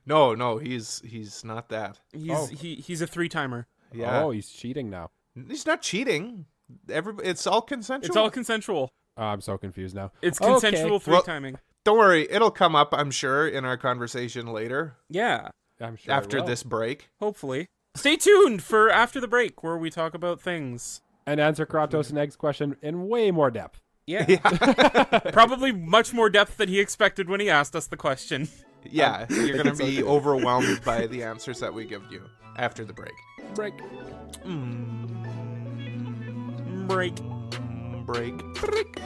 No, he's not that.
He's a 3-timer.
Yeah.
oh, he's cheating now.
He's not cheating. It's all consensual.
It's all consensual.
Oh, I'm so confused now.
It's
Okay.
consensual
Well-
3-timing.
Don't worry, it'll come up, I'm sure, in our conversation later
Yeah,
I'm sure
after this break.
hopefully. Stay tuned for after the break where we talk about things.
And answer Kratos and Egg's question in way more depth.
Yeah. Probably much more depth than he expected when he asked us the question.
Yeah, you're going to be overwhelmed by the answers that we give you after the break.
Break.
Break.
Break.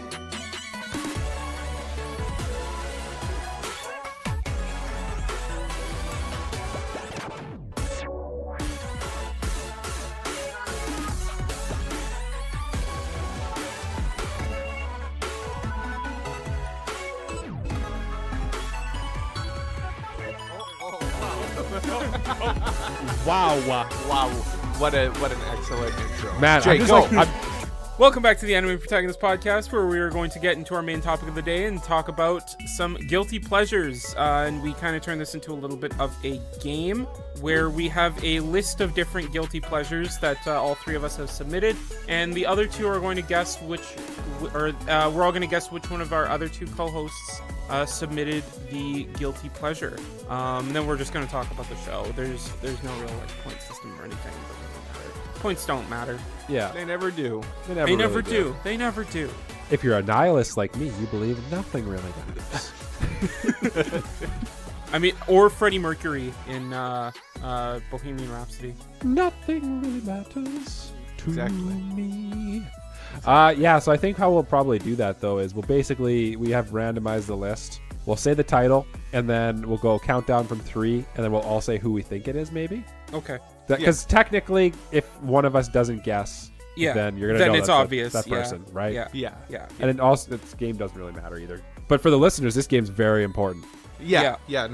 Wow.
Wow, what an excellent intro.
Man,
Jay,
I'm just
go.
like...
Welcome back to the Anime Protagonist Podcast, where we are going to get into our main topic of the day and talk about some guilty pleasures. And we kind of turn this into a little bit of a game where we have a list of different guilty pleasures that all three of us have submitted, and the other two are going to guess we're all going to guess which one of our other two co-hosts submitted the guilty pleasure. And then we're just going to talk about the show. There's no real point system or anything. Points don't matter.
Yeah.
They never do.
They
They never
really
do. They never do.
If you're a nihilist like me, you believe nothing really matters.
I mean, or Freddie Mercury in Bohemian Rhapsody.
Nothing really matters to
Exactly.
me. Yeah, so I think how we'll probably do that, though, is we have randomized the list. We'll say the title, and then we'll go countdown from 3, and then we'll all say who we think it is, maybe.
Okay.
Because technically, if one of us doesn't guess,
Yeah.
then you're gonna
Then
know
it's
that's
obvious.
that
Yeah.
person, right?
Yeah.
Yeah.
Yeah.
And it also, this game doesn't really matter either. But for the listeners, this game's very important.
Yeah.
Yeah.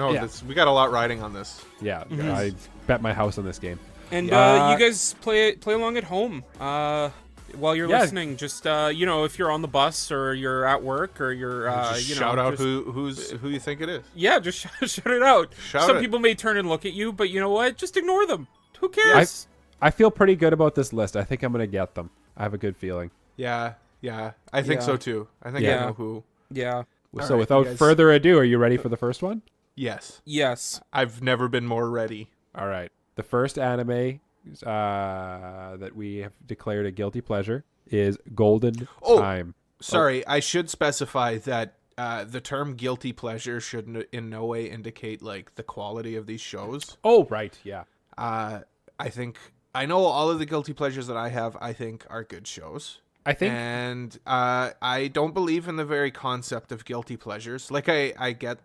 We got a lot riding on this.
Yeah,
Mhm.
I bet my house on this game.
And you
Uh,
guys play along at home while you're
Yeah.
listening. Just if you're on the bus or you're at work or you're
Just shout out who you think it is.
Yeah, just shout it out.
Shout
Some
it.
people may turn and look at you, but you know what? Just ignore them. Who cares?
I feel pretty good about this list. I think I'm going to get them. I have a good feeling.
Yeah. I think
Yeah.
so too. I think
Yeah.
I know who.
Yeah.
All
So
right,
without
you guys-
further ado, are you ready for the first one?
Yes.
Yes.
I've never been more ready.
All right. The first anime that we have declared a guilty pleasure is Golden Time.
Sorry, I should specify that the term guilty pleasure should in no way indicate like the quality of these shows.
Oh, right. Yeah.
I think I know all of the guilty pleasures that I have, I think are good shows.
I think
And I don't believe in the very concept of guilty pleasures. Like I get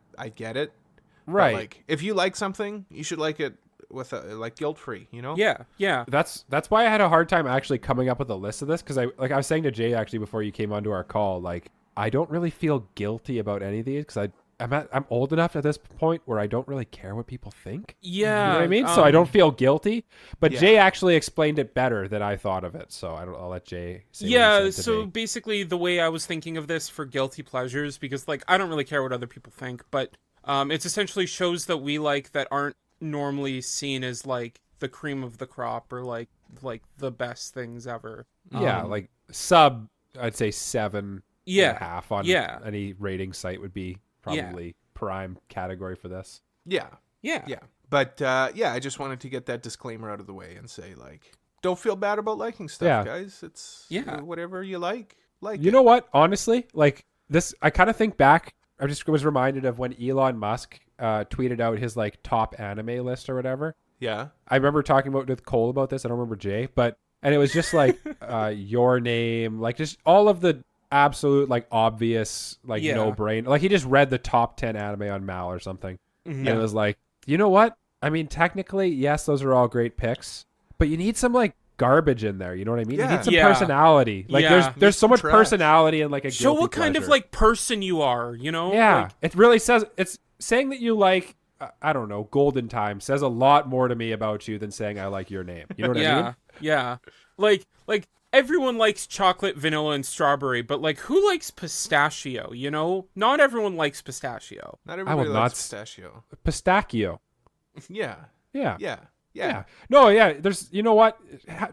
it.
right.
But, like if you like something, you should like it with like guilt free, you know?
Yeah. Yeah.
That's why I had a hard time actually coming up with a list of this, because I was saying to Jay actually before you came onto our call, like I don't really feel guilty about any of these because I'm old enough at this point where I don't really care what people think.
Yeah.
You know what I mean? So I don't feel guilty. But
Yeah.
Jay actually explained it better than I thought of it. So I'll let Jay say what he
Yeah,
said to
so
me.
basically the way I was thinking of this for guilty pleasures, because like I don't really care what other people think, but it's essentially shows that we like that aren't normally seen as like the cream of the crop or like the best things ever.
Yeah, like sub, I'd say 7.5 on
Yeah.
any rating site would be probably prime category for this.
Yeah.
Yeah.
Yeah. But I just wanted to get that disclaimer out of the way and say like don't feel bad about liking stuff,
Yeah.
guys. It's
Yeah.
whatever you like
You know what? Honestly, like this, I kind of think back. I just was reminded of when Elon Musk tweeted out his like top anime list or whatever.
Yeah.
I remember talking with Cole about this. I don't remember Jay, and it was just like Your Name, like just all of the absolute like obvious like
Yeah.
no brain. Like he just read the top 10 anime on Mal or something,
Mhm.
and it was like, you know what? I mean, technically, yes, those are all great picks, but you need some like garbage in there. You know what I mean? You
Yeah.
need some
Yeah.
personality. Like
Yeah.
there's so
Need
much
some trash.
personality in like a
Show
guilty
what kind of
pleasure.
like person you are, you know?
Yeah,
Like,
it really says, it's saying that you like, I don't know, Golden Time says a lot more to me about you than saying I like Your Name. You know what I mean?
Yeah. Like everyone likes chocolate, vanilla, and strawberry, but like who likes pistachio, you know? Not everyone likes pistachio.
Not
will
everybody
not
likes
s-
pistachio.
Pistachio.
Yeah.
Yeah.
Yeah.
Yeah. No, yeah. There's, you know what?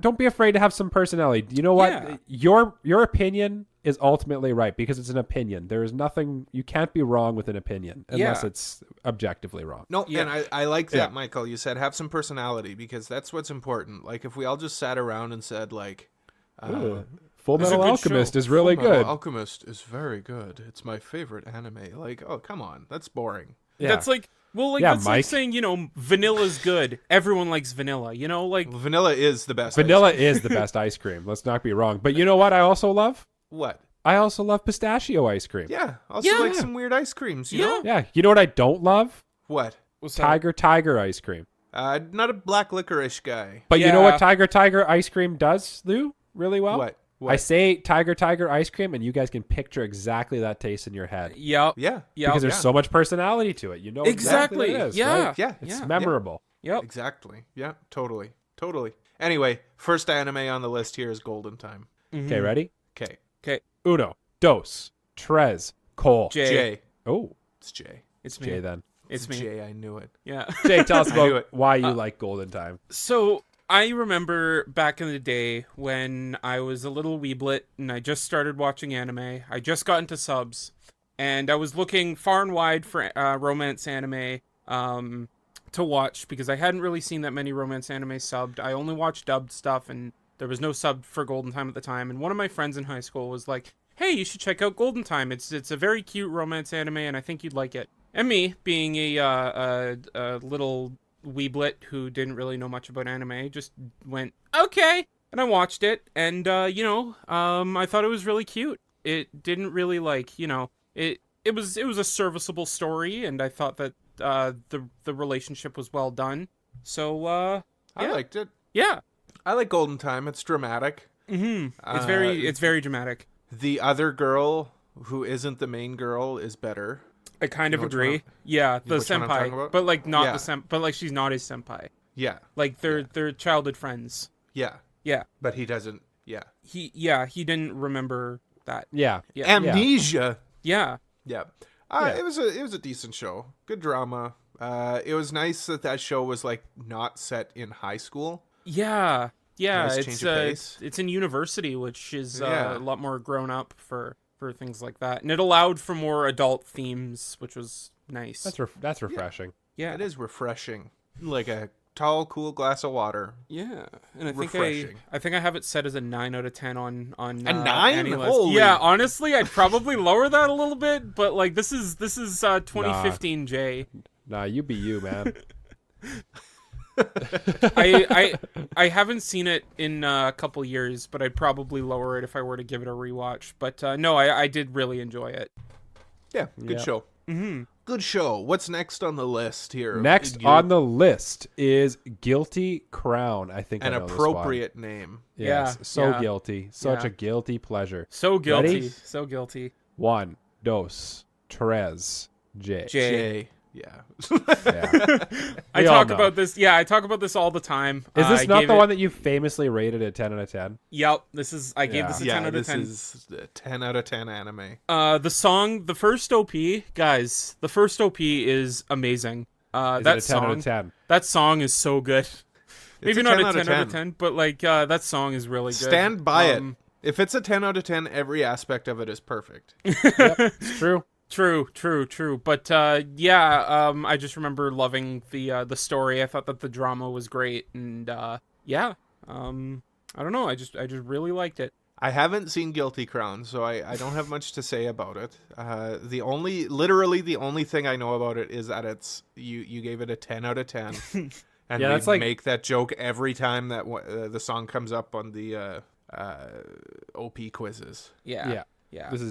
Don't be afraid to have some personality. You know what?
Yeah.
Your opinion is ultimately right because it's an opinion. There is nothing, you can't be wrong with an opinion unless it's objectively wrong.
No,
Yeah.
and I like that,
Yeah.
Michael. You said have some personality because that's what's important. Like if we all just sat around and said like,
Ooh, Full
It's a
Metal
good
Alchemist
show.
is really
Fullmetal
good.
Alchemist is very good. It's my favorite anime. Like, oh come on, that's boring.
Yeah.
That's like, well, like
Yeah,
that's like
Mike.
saying, vanilla's good. Everyone likes vanilla. Like
Vanilla is the best.
Vanilla
ice cream.
is the best ice cream. Let's not be wrong. But you know what I also love?
What?
I also love pistachio ice cream.
Yeah. Also
Yeah.
like some weird ice creams. You know
Yeah. You know what I don't love?
what?
what's that?
Tiger ice cream.
Not a black licorice guy.
But you know
Yeah.
what Tiger ice cream does, Lou? Really well?
What?
I say Tiger ice cream, and you guys can picture exactly that taste in your head.
Yep.
Yeah.
Yep.
Because there's so much personality to it. You know exactly,
Exactly.
what it is,
Yeah.
right?
Yeah.
It's
Yeah.
memorable.
Yep.
Exactly. Yeah. Totally. Anyway, first anime on the list here is Golden Time.
Okay, ready?
Okay.
Okay.
Uno, dos, tres, col.
Jay.
Oh,
It's Jay.
It's me.
Jay then.
It's me.
Jay. I knew it.
Yeah.
Jay, tell us
I knew
about
it.
why you like Golden Time.
So I remember back in the day when I was a little weeblet and I just started watching anime. I just got into subs, and I was looking far and wide for romance anime to watch because I hadn't really seen that many romance anime subbed. I only watched dubbed stuff, and there was no sub for Golden Time at the time. And one of my friends in high school was like, "Hey, you should check out Golden Time. It's a very cute romance anime, and I think you'd like it." And me, being a little weeblet who didn't really know much about anime, just went okay, and I watched it, and I thought it was really cute. It didn't really it was a serviceable story, and I thought that the relationship was well done. So
I
yeah.
liked it.
Yeah,
I like Golden Time. It's dramatic.
it's very dramatic.
The other girl who isn't the main girl is better.
I kind of
know which
agree.
one-
Yeah, the
which one I'm talking
senpai,
about?
but like not
Yeah.
but like she's not his senpai.
Yeah.
Like they're childhood friends.
Yeah.
Yeah.
But he doesn't. Yeah.
He didn't remember that.
Yeah.
Yeah.
Amnesia.
Yeah.
Yeah.
Yeah.
It was a decent show. Good drama. It was nice that show was like not set in high school.
Yeah. Yeah,
Nice
it's
change of pace.
it's in university, which is
Yeah.
a lot more grown up for things like that. And it allowed for more adult themes, which was nice.
That's refreshing.
yeah.
It is refreshing. Like a tall, cool glass of water.
Yeah. And I think
Refreshing.
I think I have it set as a 9 out of 10 on
A 9?
AniList.
Holy-
Yeah, honestly, I'd probably lower that a little bit, but like this is 2015 J.
Nah, you be you, man.
I haven't seen it in a couple years, but I'd probably lower it if I were to give it a rewatch. But no, I did really enjoy it.
Yeah, good
Yeah.
show.
Mm-hmm.
Good show. What's next on the list here?
Next on the list is Guilty Crown. I think
an
I know this
appropriate name.
one. Yes,
Yeah,
so
yeah.
guilty. Such
Yeah.
a guilty pleasure.
So guilty.
Ready?
So guilty.
One, dos, tres, J.
Jay. Yeah.
Yeah.
I
We all
talk
know.
about this. Yeah, I talk about this all the time.
Is
I
this not
gave
the
it-
one that you famously rated a 10 out of 10?
Yep. I gave
Yeah.
this a 10
Yeah,
out of
this
10.
is a 10 out of 10 anime.
The song, the first OP, guys. The first OP is amazing.
Is
That
it a 10 out
song.
of 10?
That song is so good. Maybe
a
not
10
a
out
10
of
out of
10.
10, but like that song is really good.
Stand by it.
Um,
If it's a 10 out of 10, every aspect of it is perfect.
Yep, it's true.
True. But I just remember loving the story. I thought that the drama was great, and I don't know. I just really liked it.
I haven't seen Guilty Crown, so I don't have much to say about it. Literally the only thing I know about it is that it's you gave it a 10 out of 10. And
Yeah,
we
that's like-
make that joke every time that the song comes up on the OP quizzes.
Yeah.
This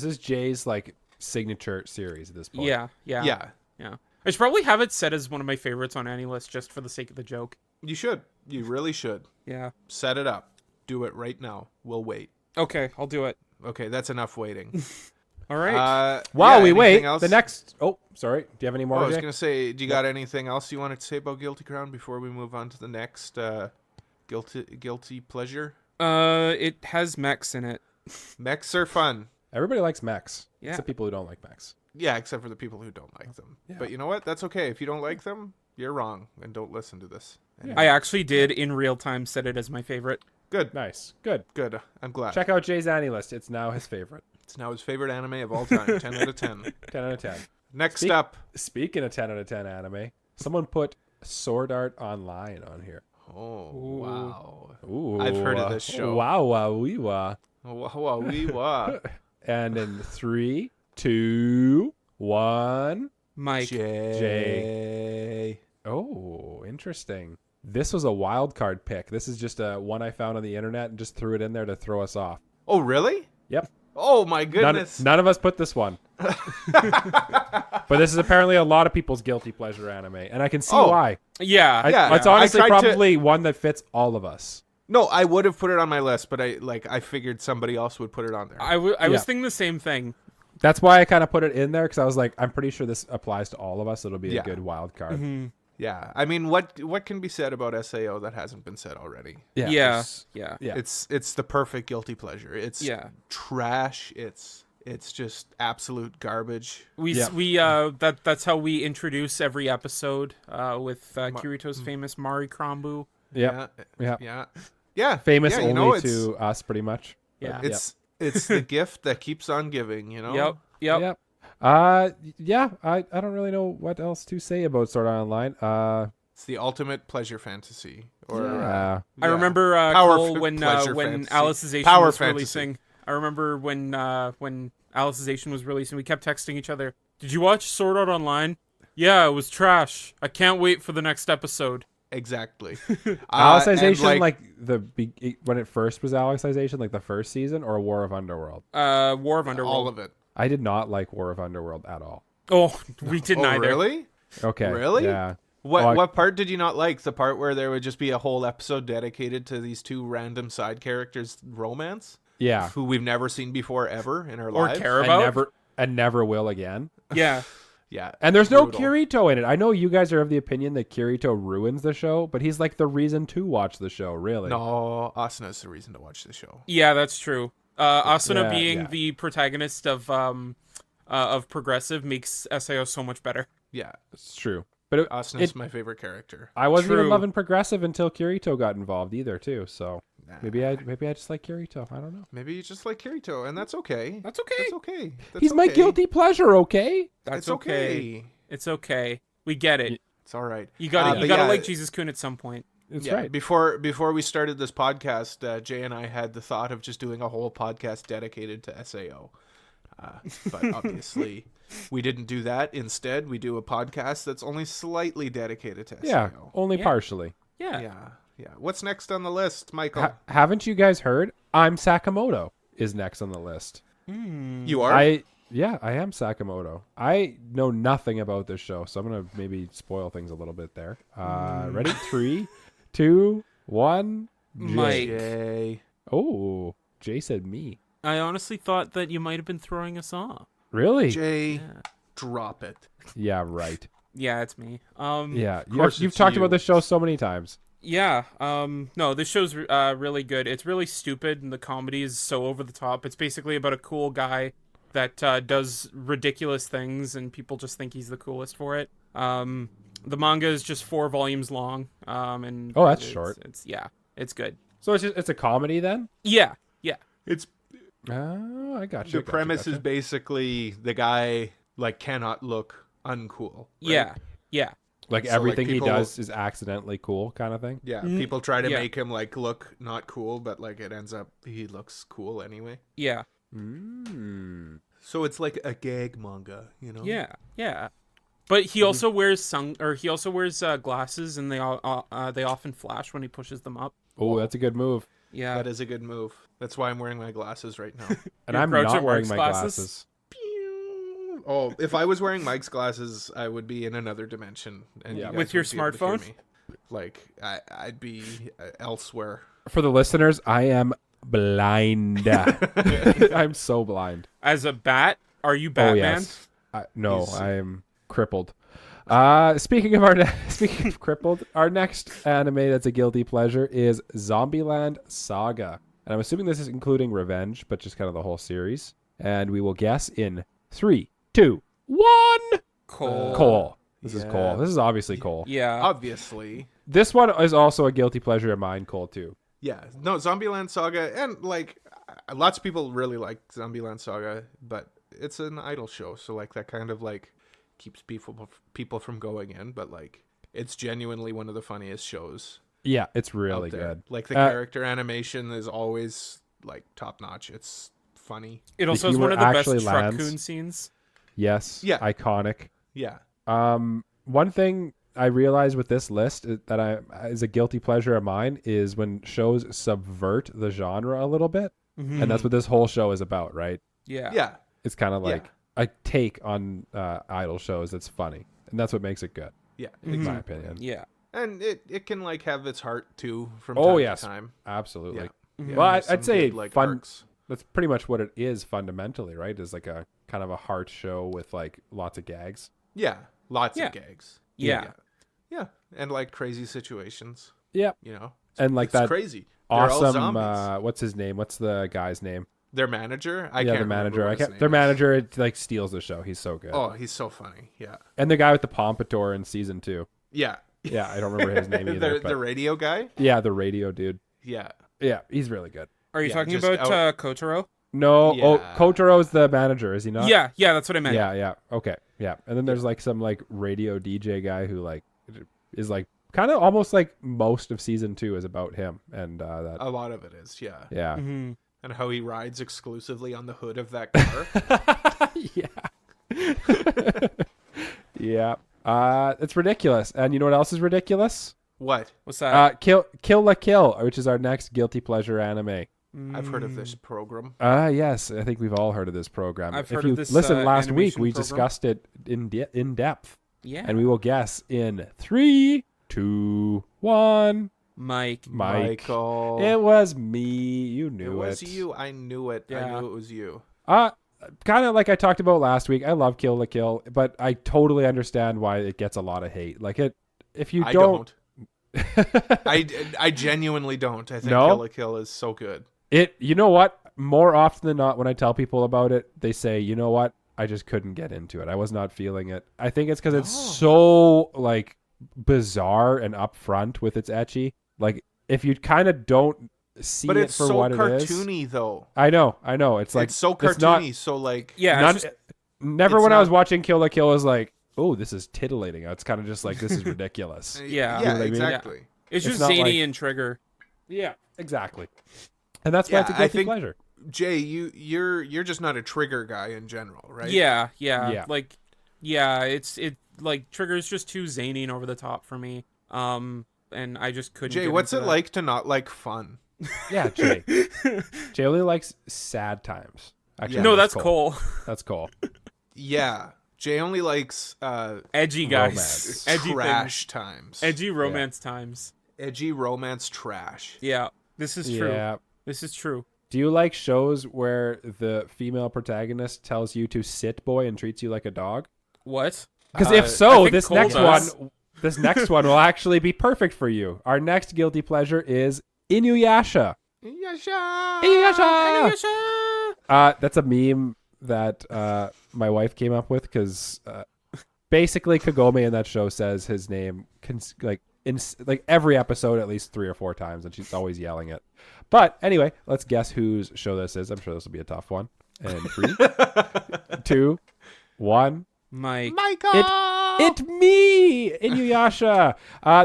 is Jay's like signature series at this point.
Yeah. I should probably have it set as one of my favorites on AniList just for the sake of the joke.
You should. You really should.
Yeah.
Set it up. Do it right now. We'll wait.
Okay, I'll do it.
Okay, that's enough waiting.
All right.
While we
anything
wait,
else?
the next. Oh, sorry. Do you have any more?
Oh, I was
Jay?
gonna say, do you got anything else you wanted to say about Guilty Crown before we move on to the next guilty pleasure?
It has mechs in it.
Mechs are fun.
Everybody likes mechs.
Yeah.
Except people who don't like mechs.
Yeah, except for the people who don't like them.
Yeah.
But you know what? That's okay. If you don't like them, you're wrong, and don't listen to this.
I actually did in real time set it as my favorite.
Good.
Nice. Good.
Good. I'm glad.
Check out Jay's Annie list. It's now his favorite.
It's now his favorite anime of all time. 10 out of 10.
10 out of 10.
Next up.
Speaking of 10 out of 10 anime, someone put Sword Art Online on here.
Oh, wow.
Ooh.
I've heard of this show.
Wow, wow, wee, wah.
Wow, wee, wah.
And in 3, 2, 1.
Mike.
Jay.
Oh, interesting. This was a wild card pick. This is just a one I found on the internet and just threw it in there to throw us off.
Oh, really?
Yep.
Oh, my goodness.
None of us put this one. But this is apparently a lot of people's guilty pleasure anime, and I can see why.
Yeah.
It's honestly probably one that fits all of us.
No, I would have put it on my list, but I figured somebody else would put it on there.
I was thinking the same thing.
That's why I kind of put it in there, because I was like, I'm pretty sure this applies to all of us. It'll be a
Yeah.
good wild card.
Mm-hmm.
Yeah. I mean, what can be said about SAO that hasn't been said already?
Yeah.
It's the perfect guilty pleasure. It's trash. It's just absolute garbage.
That's how we introduce every episode with Kirito's famous Mari Krambu.
Yeah.
Yeah,
Famous
you
only
know,
to us, pretty much.
Yeah.
It's the gift that keeps on giving, you know?
Yep.
I don't really know what else to say about Sword Art Online.
It's the ultimate pleasure fantasy. Or
Yeah.
I remember Cole, when Alicization
Power
was
fantasy.
releasing. I remember when Alicization was releasing, we kept texting each other. Did you watch Sword Art Online? Yeah, it was trash. I can't wait for the next episode.
Exactly.
Alicization, when it first was Alicization, like the first season, or War of Underworld?
War of Underworld.
All of it.
I did not like War of Underworld at all.
Oh, we did
Oh,
neither.
really?
Okay.
Really?
Yeah.
What part did you not like? The part where there would just be a whole episode dedicated to these two random side characters' romance?
Yeah.
Who we've never seen before ever in our
Or
lives?
care about.
And never will again.
Yeah.
Yeah.
And there's no
brutal.
Kirito in it. I know you guys are of the opinion that Kirito ruins the show, but he's like the reason to watch the show, really.
No, Asuna's the reason to watch the show.
Yeah, that's true. Asuna
Yeah,
being
yeah.
the protagonist of Progressive makes SAO so much better.
Yeah.
It's true. But
Asuna's my favorite character.
I wasn't even
True.
loving Progressive until Kirito got involved either, too. So maybe I just like Kirito. I don't know.
Maybe you just like Kirito, and that's okay.
That's okay.
That's okay. That's
He's my
okay.
guilty pleasure, okay?
That's
It's okay.
It's okay. We get it.
It's all right.
You gotta
but yeah,
like Jesus Kun at some point.
That's
yeah,
right.
Before we started this podcast, Jay and I had the thought of just doing a whole podcast dedicated to SAO. But obviously, we didn't do that. Instead, we do a podcast that's only slightly dedicated to SAO.
Yeah, only
Yeah.
partially.
Yeah.
Yeah. What's next on the list, Michael?
Haven't you guys heard? I'm Sakamoto is next on the list.
You are?
I am Sakamoto. I know nothing about this show, so I'm gonna maybe spoil things a little bit there. Ready? 3, 2, 1.
Mike.
Jay.
Oh, Jay said me.
I honestly thought that you might have been throwing us off.
Really?
Jay, drop it.
Yeah, right.
Yeah, it's me.
Yeah,
course
you've
it's
talked
you.
about this show so many times.
Yeah. No, this show's really good. It's really stupid, and the comedy is so over the top. It's basically about a cool guy that does ridiculous things, and people just think he's the coolest for it. The manga is just 4 volumes long. And
That's short.
It's good.
So it's a comedy then?
Yeah.
It's
Oh, I got you.
the premise is basically the guy cannot look uncool. Right?
Yeah.
like
so,
everything
people-
he does is accidentally cool, kind of thing.
Yeah, people try to
yeah.
make him look not cool, but it ends up he looks cool anyway.
Yeah.
So it's like a gag manga, you know?
Yeah. But he also wears glasses, and they often flash when he pushes them up.
Oh, that's a good move.
Yeah.
That is a good move. That's why I'm wearing my glasses right now.
And
You're
I'm
approaching
not wearing
Mark's
my
glasses?
glasses.
Oh, if I was wearing Mike's glasses, I would be in another dimension. And
Yeah.
you guys
With your
wouldn't be able to hear
smartphone?
me. I'd be elsewhere.
For the listeners, I am blind. I'm so blind.
As a bat, are you Batman?
Oh yes. No,
He's-
I am crippled. Speaking of crippled, our next anime that's a guilty pleasure is Zombieland Saga, and I'm assuming this is including Revenge, but just kind of the whole series. And we will guess in 3, 2, 1. Cole. This is
yeah.
Cole. This is obviously Cole.
Yeah.
Obviously.
This one is also a guilty pleasure of mine, Cole, too.
Yeah, no, Zombieland Saga, and like lots of people really like Zombieland Saga, but it's an idol show, so like that kind of like keeps people from going in, but like it's genuinely one of the funniest shows.
Yeah, it's really
out there.
good.
Like the character animation is always like top notch. It's funny.
It also
The
has one of
humor
the best
actually lands.
Truck-kun scenes.
Yes.
Yeah.
Iconic.
Yeah.
One thing I realized with this list that is a guilty pleasure of mine is when shows subvert the genre a little bit, and that's what this whole show is about, right?
Yeah.
Yeah.
It's kind of like a take on idol shows that's funny, and that's what makes it good,
Yeah.
in my opinion.
Yeah.
And it can like have its heart too from
Oh
time
yes,
to time.
absolutely.
Yeah,
Well,
there's
I'd
some
say
good, like
fun.
arcs.
That's pretty much what it is fundamentally, right? Is like a kind of a heart show with like lots of gags.
Yeah. Lots
Yeah.
of gags.
Yeah.
Yeah. And like crazy situations.
Yeah,
You know.
and like
It's
that
crazy. They're all
awesome.
zombies.
What's his name? What's the guy's name?
Their manager? I
Yeah,
can't
the manager.
remember what his name
Their
is.
manager like steals the show. He's so good.
Oh, he's so funny. Yeah.
And the guy with the pompadour in season 2.
Yeah.
Yeah, I don't remember his name either.
the
but
radio guy?
yeah, the radio dude.
Yeah.
Yeah, he's really good.
Are you
Yeah,
talking
just
about
out-
Kotaro?
No,
Yeah.
oh, Kotaro's the manager, is he not?
Yeah. Yeah. That's what I meant.
Yeah. Okay. Yeah. And then there's like some like radio DJ guy who like is like kind of almost like most of season 2 is about him and that.
A lot of it is, yeah.
Yeah.
Mm-hmm.
And how he rides exclusively on the hood of that car.
Yeah. Yeah. It's ridiculous. And you know what else is ridiculous?
What?
What's that?
Kill la Kill, which is our next guilty pleasure anime.
I've heard of this program.
Yes, I think we've all heard of this program.
I've
if
heard
you
of this,
listened last week,
animation
we
program.
discussed it in depth,
Yeah.
and we will guess in 3, 2, 1.
Mike.
Michael.
It was me. You knew
It
it.
was you. I knew it. I
Yeah.
knew it was you.
Kind of like I talked about last week. I love Kill la Kill, but I totally understand why it gets a lot of hate. Like it, if you
I
don't,
I genuinely don't. I think
No?
Kill la Kill is so good.
you know what? More often than not, when I tell people about it, they say, you know what? I just couldn't get into it. I was not feeling it. I think it's because it's so like bizarre and upfront with its ecchi. Like if you kind of don't see
But
it
it's
for
so
what it is.
cartoony, though.
I know. It's like
It's so
it's not-
cartoony. So like,
Yeah.
none-
it's just-
never
it's
when I was
not-
watching Kill la Kill was like, oh, this is tittillating. It's kind of just like this is ridiculous.
Yeah.
You know what I mean?
exactly.
it's
it's
just
not
zany
like-
and trigger.
Yeah, exactly. And that's why it's a
Yeah, I
guilty
think-
pleasure.
Jay, you're just not a trigger guy in general, right?
Yeah.
Yeah.
Like, yeah. It like Trigger's just too zany and over the top for me. And I just couldn't.
Jay,
get
what's
into
it
that.
like to not like fun?
Yeah, Jay. Jay only likes sad times. Actually,
Yeah.
No, that's Cole.
That's Cole.
Yeah, Jay only likes
Edgy guys.
Romance.
Edgy
trash times.
Edgy romance times.
Edgy romance trash.
Yeah. This is true.
Yeah.
This is true.
Do you like shows where the female protagonist tells you to sit, boy, and treats you like a dog?
What?
Because
I
if so,
think
this
Cole
next
does.
one, will actually be perfect for you. Our next guilty pleasure is Inuyasha.
Yasha!
Inuyasha. That's a meme that my wife came up with because basically Kagome in that show says his name in every episode at least 3 or 4 times, and she's always yelling it. But anyway, let's guess whose show this is. I'm sure this will be a tough one. And 3, 2, 1.
Mike.
Michael!
It me, Inuyasha.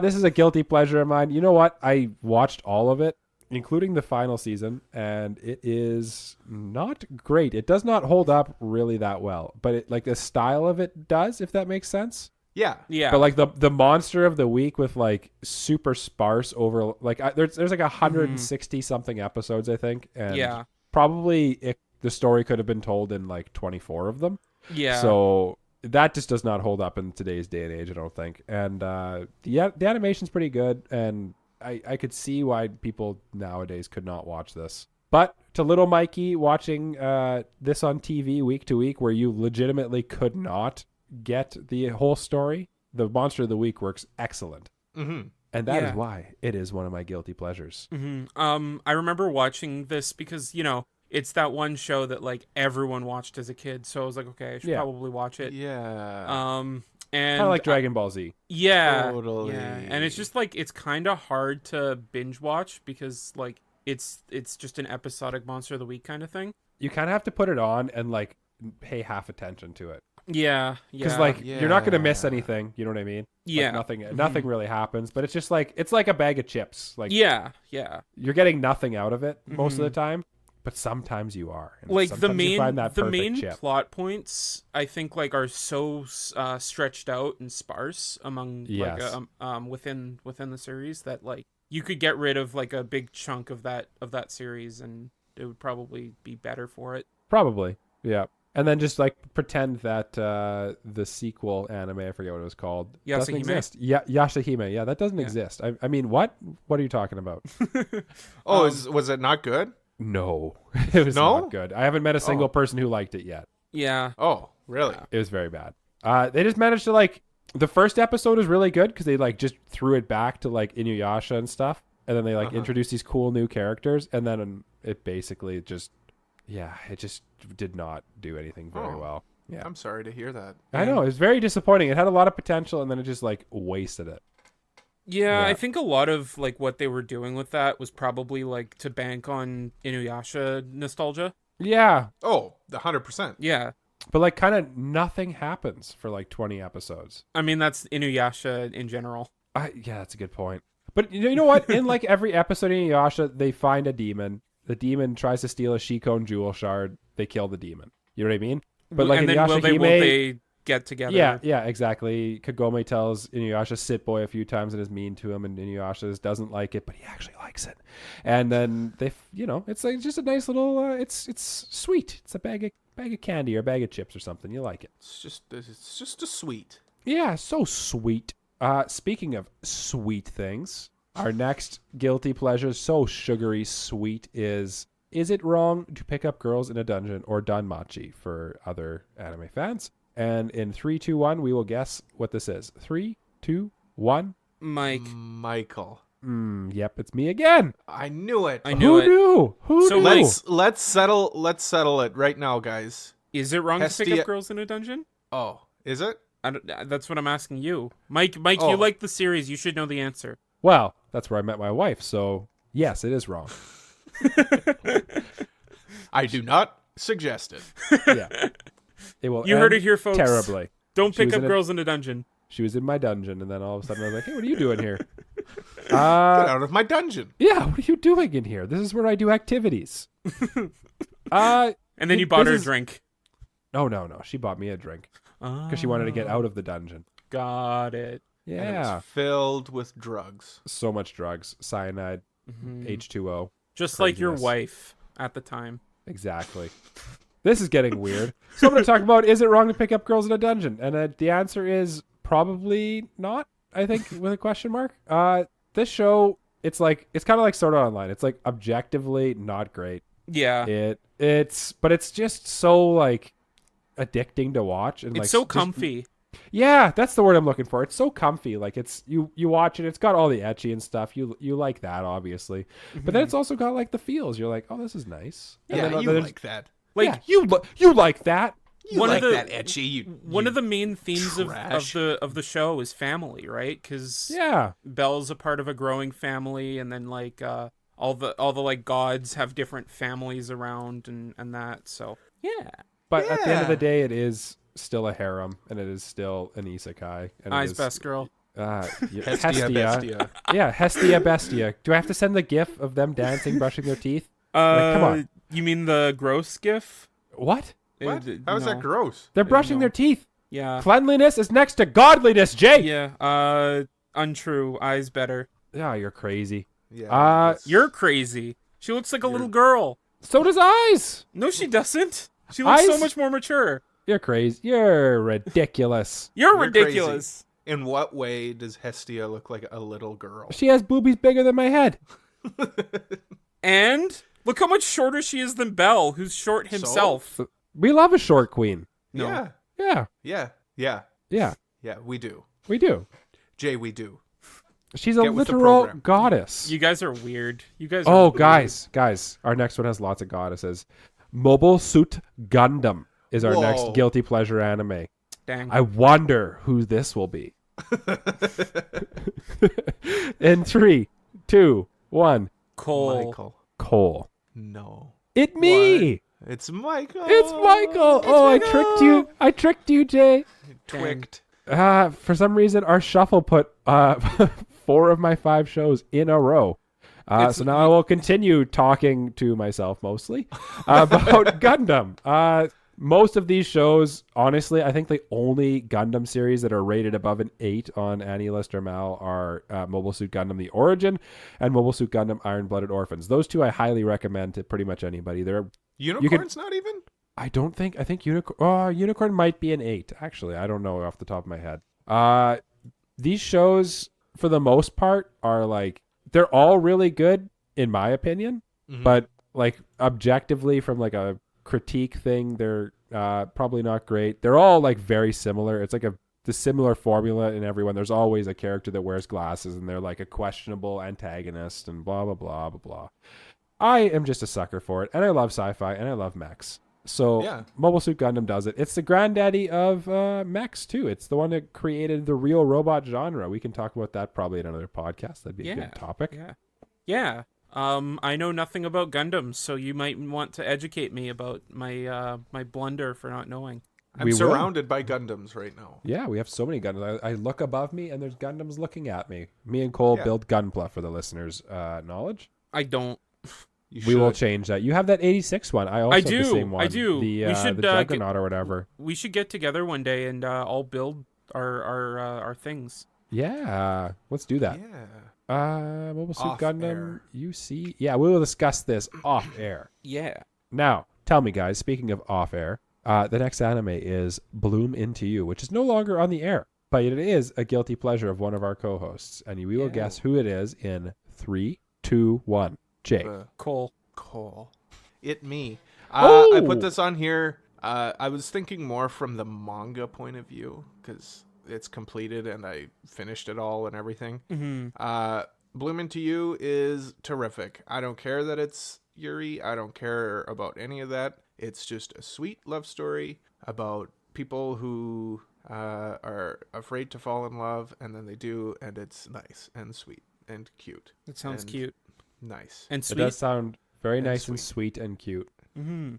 This is a guilty pleasure of mine. You know what? I watched all of it, including the final season, and it is not great. It does not hold up really that well, but it, like the style of it does, if that makes sense.
Yeah.
Yeah.
But like the monster of the week with like super sparse over like there's like 160 something episodes, I think, and
Yeah.
probably the story could have been told in like 24 of them.
Yeah.
So that just does not hold up in today's day and age, I don't think. And the animation's pretty good, and I could see why people nowadays could not watch this. But to little Mikey watching this on TV week to week, where you legitimately could not get the whole story, the Monster of the Week works excellent.
Mm-hmm.
And that is
Yeah.
why it is one of my guilty pleasures.
Mm-hmm. I remember watching this because, you know, it's that one show that like everyone watched as a kid. So I was like, okay, I should
Yeah.
probably watch it.
Yeah.
And
Kind of like Dragon Ball Z.
Yeah.
Totally.
Yeah. And it's just like it's kind of hard to binge watch because like it's just an episodic Monster of the Week kind of thing.
You kind of have to put it on and like pay half attention to it.
Yeah.
Because like you're not gonna miss anything. You know what I mean?
Yeah.
Like, nothing really happens. But it's just like it's like a bag of chips. Like
Yeah.
you're getting nothing out of it most of the time. But sometimes you are. And
Like
sometimes you find that
the
perfect
main
chip.
plot points I think like are so stretched out and sparse among
Yes.
like within the series that like you could get rid of like a big chunk of that series and it would probably be better for it.
Probably. Yeah. And then just like pretend that the sequel anime, I forget what it was called, doesn't
Yashahime?
exist. Yeah, Yashahime. Yeah, that doesn't exist. I mean, what? What are you talking about?
Was it not good?
No, it was
No?
not good. I haven't met a single person who liked it yet.
Yeah.
Oh, really?
It was very bad. They just managed to like the first episode was really good because they like just threw it back to like Inuyasha and stuff, and then they like introduced these cool new characters, and then it basically just it just did not do anything very well. Yeah,
I'm sorry to hear that.
I know, it was very disappointing. It had a lot of potential, and then it just like wasted it.
Yeah, I think a lot of like what they were doing with that was probably like to bank on Inuyasha nostalgia.
Yeah,
Oh, 100%.
Yeah.
but like kind of nothing happens for like 20 episodes.
I mean, that's Inuyasha in general.
Yeah, that's a good point. But you know what? In like every episode in Inuyasha, they find a demon. The demon tries to steal a Shikon jewel shard. They kill the demon. You know what I mean? But like
and
in
then will
Yashahime,
they get together?
yeah, exactly. Kagome tells Inuyasha sit boy a few times and is mean to him, and Inuyasha doesn't like it, but he actually likes it. And then they, it's like just a nice little. It's sweet. It's a bag of candy or a bag of chips or something. You like it?
It's just a sweet.
Yeah, so sweet. Speaking of sweet things, our next guilty pleasure, so sugary sweet, is it wrong to pick up girls in a dungeon, or danmachi for other anime fans? And in 3, 2, 1, we will guess what this is. 3, 2, 1.
Mike.
Michael.
Yep, it's me again.
I knew it.
I knew
Who
it.
knew? Who
So
knew?
Let's settle it right now, guys.
Is it wrong to pick
Hestia-
up girls in a dungeon?
Oh, is it?
That's what I'm asking you. Mike,
Oh.
you like the series. You should know the answer.
Well, that's where I met my wife, so yes, it is wrong.
I do not suggest it.
Yeah. It will
You heard
end
it here, folks.
terribly.
Don't
She
pick
was
up
in a-
girls in a dungeon.
She was in my dungeon, and then all of a sudden I was like, hey, what are you doing here?
Get out of my dungeon.
Yeah, what are you doing in here? This is where I do activities.
And then you bought her a
this is-
drink.
No. She bought me a drink because she wanted to get out of the dungeon.
Got it.
And it
Yeah.
was filled with drugs.
So much drugs, cyanide, H2O.
Just like your
Craziness.
wife at the time.
Exactly. This is getting weird. So I'm going to talk about, is it wrong to pick up girls in a dungeon? And the answer is probably not, I think, with a question mark. This show, it's kind of like Sword Art Online. It's like objectively not great.
Yeah.
But it's just so like addicting to watch, and
It's
like
so
just-
comfy.
Yeah, that's the word I'm looking for. It's so comfy. Like it's you watch it. It's got all the ecchi and stuff. You like that obviously, but then it's also got like the feels. You're like, oh, this is nice. And
Yeah,
then
you
there's-
like that.
Like
yeah, you like that.
You
one of
like
the-
that etchy.
one of the main themes of
trash.
the show is family, right? Because
Yeah,
Belle's a part of a growing family, and then like all the like gods have different families around and that. So yeah,
but at the end of the
Yeah.
day, it is still a harem, and it is still an isekai. And it
I's
is-
best girl.
Hestia Bestia.
Yeah, Hestia Bestia. Do I have to send the gif of them dancing, brushing their teeth? come on.
You mean the gross gif?
What?
What? How is that gross?
They're brushing
no.
their teeth.
Yeah.
Cleanliness is next to godliness, Jay.
Yeah. Untrue. I's better.
Yeah, you're crazy.
Yeah.
Uh,
You're crazy. She looks like a little girl.
So does Eyes.
No, she doesn't. She looks so
Eyes?
much more mature.
You're crazy. You're ridiculous.
You're
You're
ridiculous.
In what way does Hestia look like a little girl?
She has boobies bigger than my head.
And look how much shorter she is than Belle, who's short himself.
We love a short queen.
No.
Yeah.
Yeah.
Yeah. Yeah.
Yeah.
Yeah. We do.
We do.
Jay, we do.
She's a
Get with the
literal
program.
goddess.
You guys are weird. You guys are
Oh,
weird.
guys. Our next one has lots of goddesses. Mobile Suit Gundam is our
Whoa.
next guilty pleasure anime.
Dang.
I wonder who this will be. In 3, 2, 1.
Cole.
Michael.
Cole.
No.
It me.
It's Michael.
It's Michael.
Michael.
I tricked you, Jay.
Twicked.
For some reason, our shuffle put 4 of my 5 shows in a row. So now I will continue talking to myself mostly about Gundam. Most of these shows, honestly, I think the only Gundam series that are rated above an 8 on AniList or Mal are Mobile Suit Gundam The Origin and Mobile Suit Gundam Iron Blooded Orphans. Those 2 I highly recommend to pretty much anybody.
Unicorn's not even?
I think Unicorn might be an 8, actually. I don't know off the top of my head. These shows, for the most part, are like, they're all really good, in my opinion.
Mm-hmm.
But, like, objectively, from, like, a critique thing, they're probably not great. They're all, like, very similar. It's like the similar formula in everyone. There's always a character that wears glasses, and they're, like, a questionable antagonist, and blah, blah, blah, blah, blah. I am just a sucker for it, and I love sci-fi, and I love mechs. So
Yeah.
Mobile Suit Gundam does it. It's the granddaddy of mechs too. It's the one that created the real robot genre. We can talk about that probably in another podcast. That'd be a good topic.
Yeah. I know nothing about Gundam, so you might want to educate me about my my blunder for not knowing.
I'm surrounded by Gundams right now.
Yeah, we have so many Gundams. I look above me and there's Gundams looking at me. Me and Cole build Gunpla for the listeners' knowledge.
I don't.
We will change that. You have that 86 one. I also have the same one.
I do.
We should the Juggernaut or whatever.
We should get together one day and all build our things.
Yeah, let's do that.
Yeah.
Mobile Suit
Off
Gundam
air.
UC. Yeah, we will discuss this off air.
Yeah.
Now, tell me, guys. Speaking of off air, the next anime is Bloom Into You, which is no longer on the air, but it is a guilty pleasure of one of our co-hosts, and we will guess who it is in 3, 2, 1. Jay.
Cole.
It me.
Oh!
I put this on here. I was thinking more from the manga point of view because it's completed and I finished it all and everything.
Mm-hmm.
Bloom Into You is terrific. I don't care that it's Yuri. I don't care about any of that. It's just a sweet love story about people who are afraid to fall in love, and then they do, and it's nice and sweet and cute.
It sounds cute.
Nice.
And sweet.
It does sound very nice
sweet.
and sweet and cute.
Mm-hmm.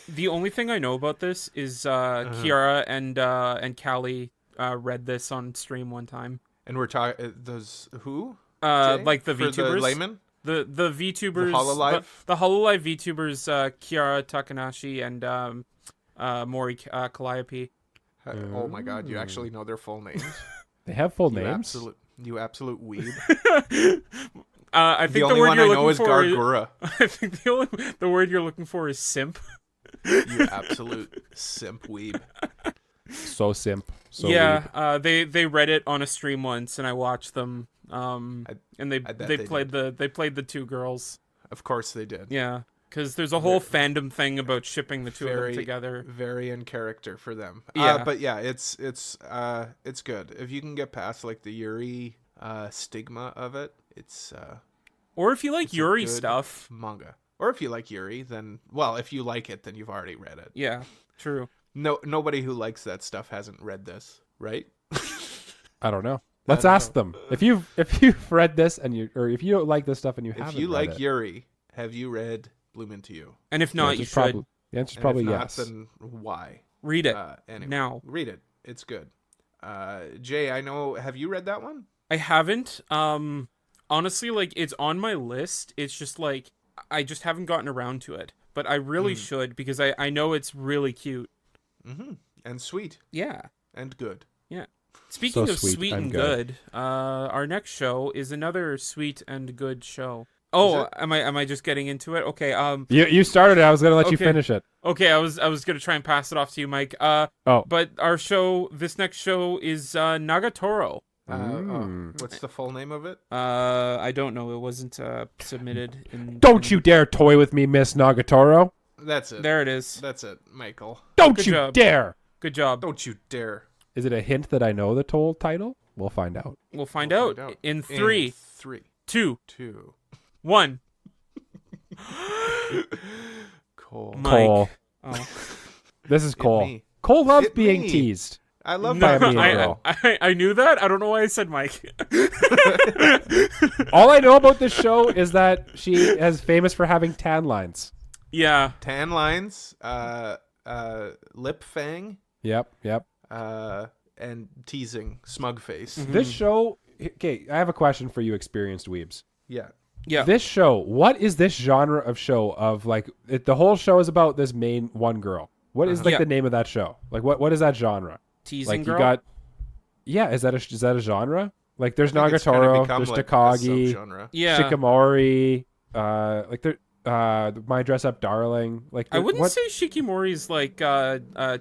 The only thing I know about this is Kiara and Callie read this on stream one time.
And we're talking those who?
Like the
For
VTubers.
the layman?
The VTubers.
The Hololive?
The Hololive VTubers, Kiara Takanashi and Mori Calliope.
Oh my god, you actually know their full names?
They have full names?
You absolute weeb.
I think
the
the
only
word
one
you're
I know
looking
is
for
Gargura.
I think the word you're looking for is simp.
You absolute simp weeb.
So simp. So
weeb. They read it on a stream once, and I watched them. And they played the two girls.
Of course they did.
Yeah, because there's a whole fandom thing about shipping the two of them together.
Very in character for them.
Yeah,
but yeah, it's good if you can get past like the Yuri stigma of it. It's
or if you like Yuri stuff,
manga. Or if you like Yuri, then if you like it, then you've already read it.
Yeah, true.
Nobody who likes that stuff hasn't read this, right?
I don't know. Let's ask them. If you've read this and if you don't like this stuff and you haven't,
if you
read
like
it,
Yuri, have you read Bloom Into You?
And if not, you should.
The answer's probably
if not,
yes.
then why?
Read it
anyway,
now.
Read it. It's good. Jay, I know. Have you read that one?
I haven't. Honestly, like, it's on my list. It's just like I just haven't gotten around to it, but I really should because I know it's really cute.
Mm-hmm. And sweet.
Yeah.
And good.
Yeah. Speaking of
sweet
sweet
and
and
good.
good, our next show is another sweet and good show. Oh, am I just getting into it? Okay.
You started it. I was gonna let you
Okay.
finish it.
Okay, I was gonna try and pass it off to you, Mike. But this next show is Nagatoro.
What's the full name of it?
I don't know. It wasn't submitted.
Don't you dare toy with me, Miss Nagatoro.
That's it.
There it is.
That's it, Michael.
Don't
Good
you
job.
dare.
Good job.
Don't you dare.
Is it a hint that I know the title? We'll find out.
We'll find out in 3, 2, 1.
Cole.
Mike.
Cole.
Oh.
This is Cole.
me.
Cole loves
It
being
me.
teased.
I love
No,
that.
Miami girl.
I knew that. I don't know why I said Mike.
All I know about this show is that she is famous for having tan lines.
Yeah.
Tan lines, lip fang,
Yep.
and teasing, smug face.
Mm-hmm.
This show. Okay, I have a question for you, experienced weebs.
Yeah.
Yeah.
This show, what is this genre of show of like the whole show is about this main one girl. What is like
Yeah.
the name of that show? Like what is that genre?
Teasing
Like
girl.
you got is that a genre? Like there's
I think it's kinda
Nagatoro,
become
there's
like a
Takagi,
subgenre.
Yeah.
Shikamori, like there My Dress Up Darling. Like
I wouldn't
what?
say Shikimori's like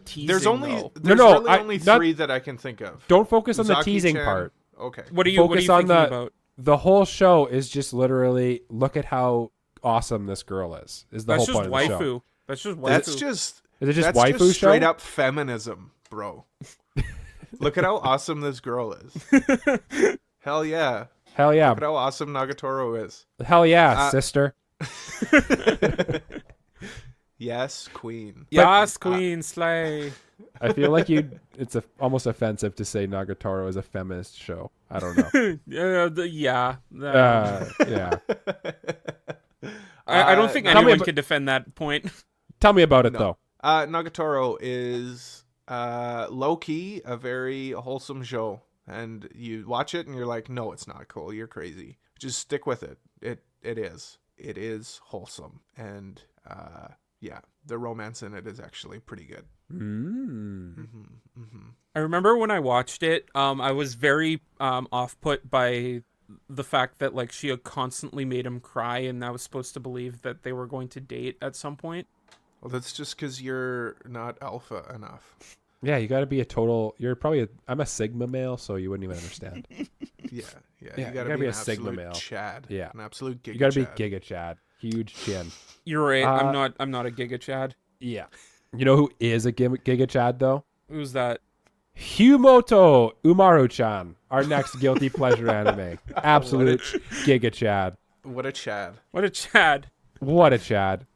teasing.
There's only
though.
there's
No,
really
I-
only
not-
3 that I can think of.
Don't focus on the teasing
Uzaki-chan.
part.
Okay.
What are you
Focus on
thinking
the
about?
the whole show is just literally look at how awesome this girl is. Is the
That's
whole
just
point of the show?
waifu. That's just waifu.
That's just
Is it just
that's
waifu
just straight
show?
up feminism, bro. Look at how awesome this girl is. Hell yeah.
Hell yeah.
Look at how awesome Nagatoro is.
Hell yeah,
Uh,
sister.
Yes, queen.
Yes, Queen Slay.
I feel like it's almost offensive to say Nagatoro is a feminist show. I don't know.
Yeah.
Yeah.
I don't think
tell me
anyone
about-
can defend that point.
Tell me about it
No.
though.
Nagatoro is low key a very wholesome show, and you watch it and you're like, no, it's not cool. You're crazy. Just stick with it. It is wholesome, and yeah, the romance in it is actually pretty good.
I remember when I watched it, I was very off put by the fact that like she had constantly made him cry, and I was supposed to believe that they were going to date at some point.
Well, that's just because you're not alpha enough.
Yeah, you got to be a total. I'm a Sigma male, so you wouldn't even understand.
Yeah.
Yeah,
You gotta be
a
an
Sigma
absolute
male.
Chad.
Yeah.
An absolute giga
You got to be
Chad.
Giga Chad, huge chin.
You're right.
Uh,
I'm not a Giga Chad.
Yeah. You know who is a Giga Chad though?
Who's that?
Hyumoto Umaru-chan, our next guilty pleasure anime. Absolute Giga Chad.
What a Chad.
What a Chad.
What a Chad.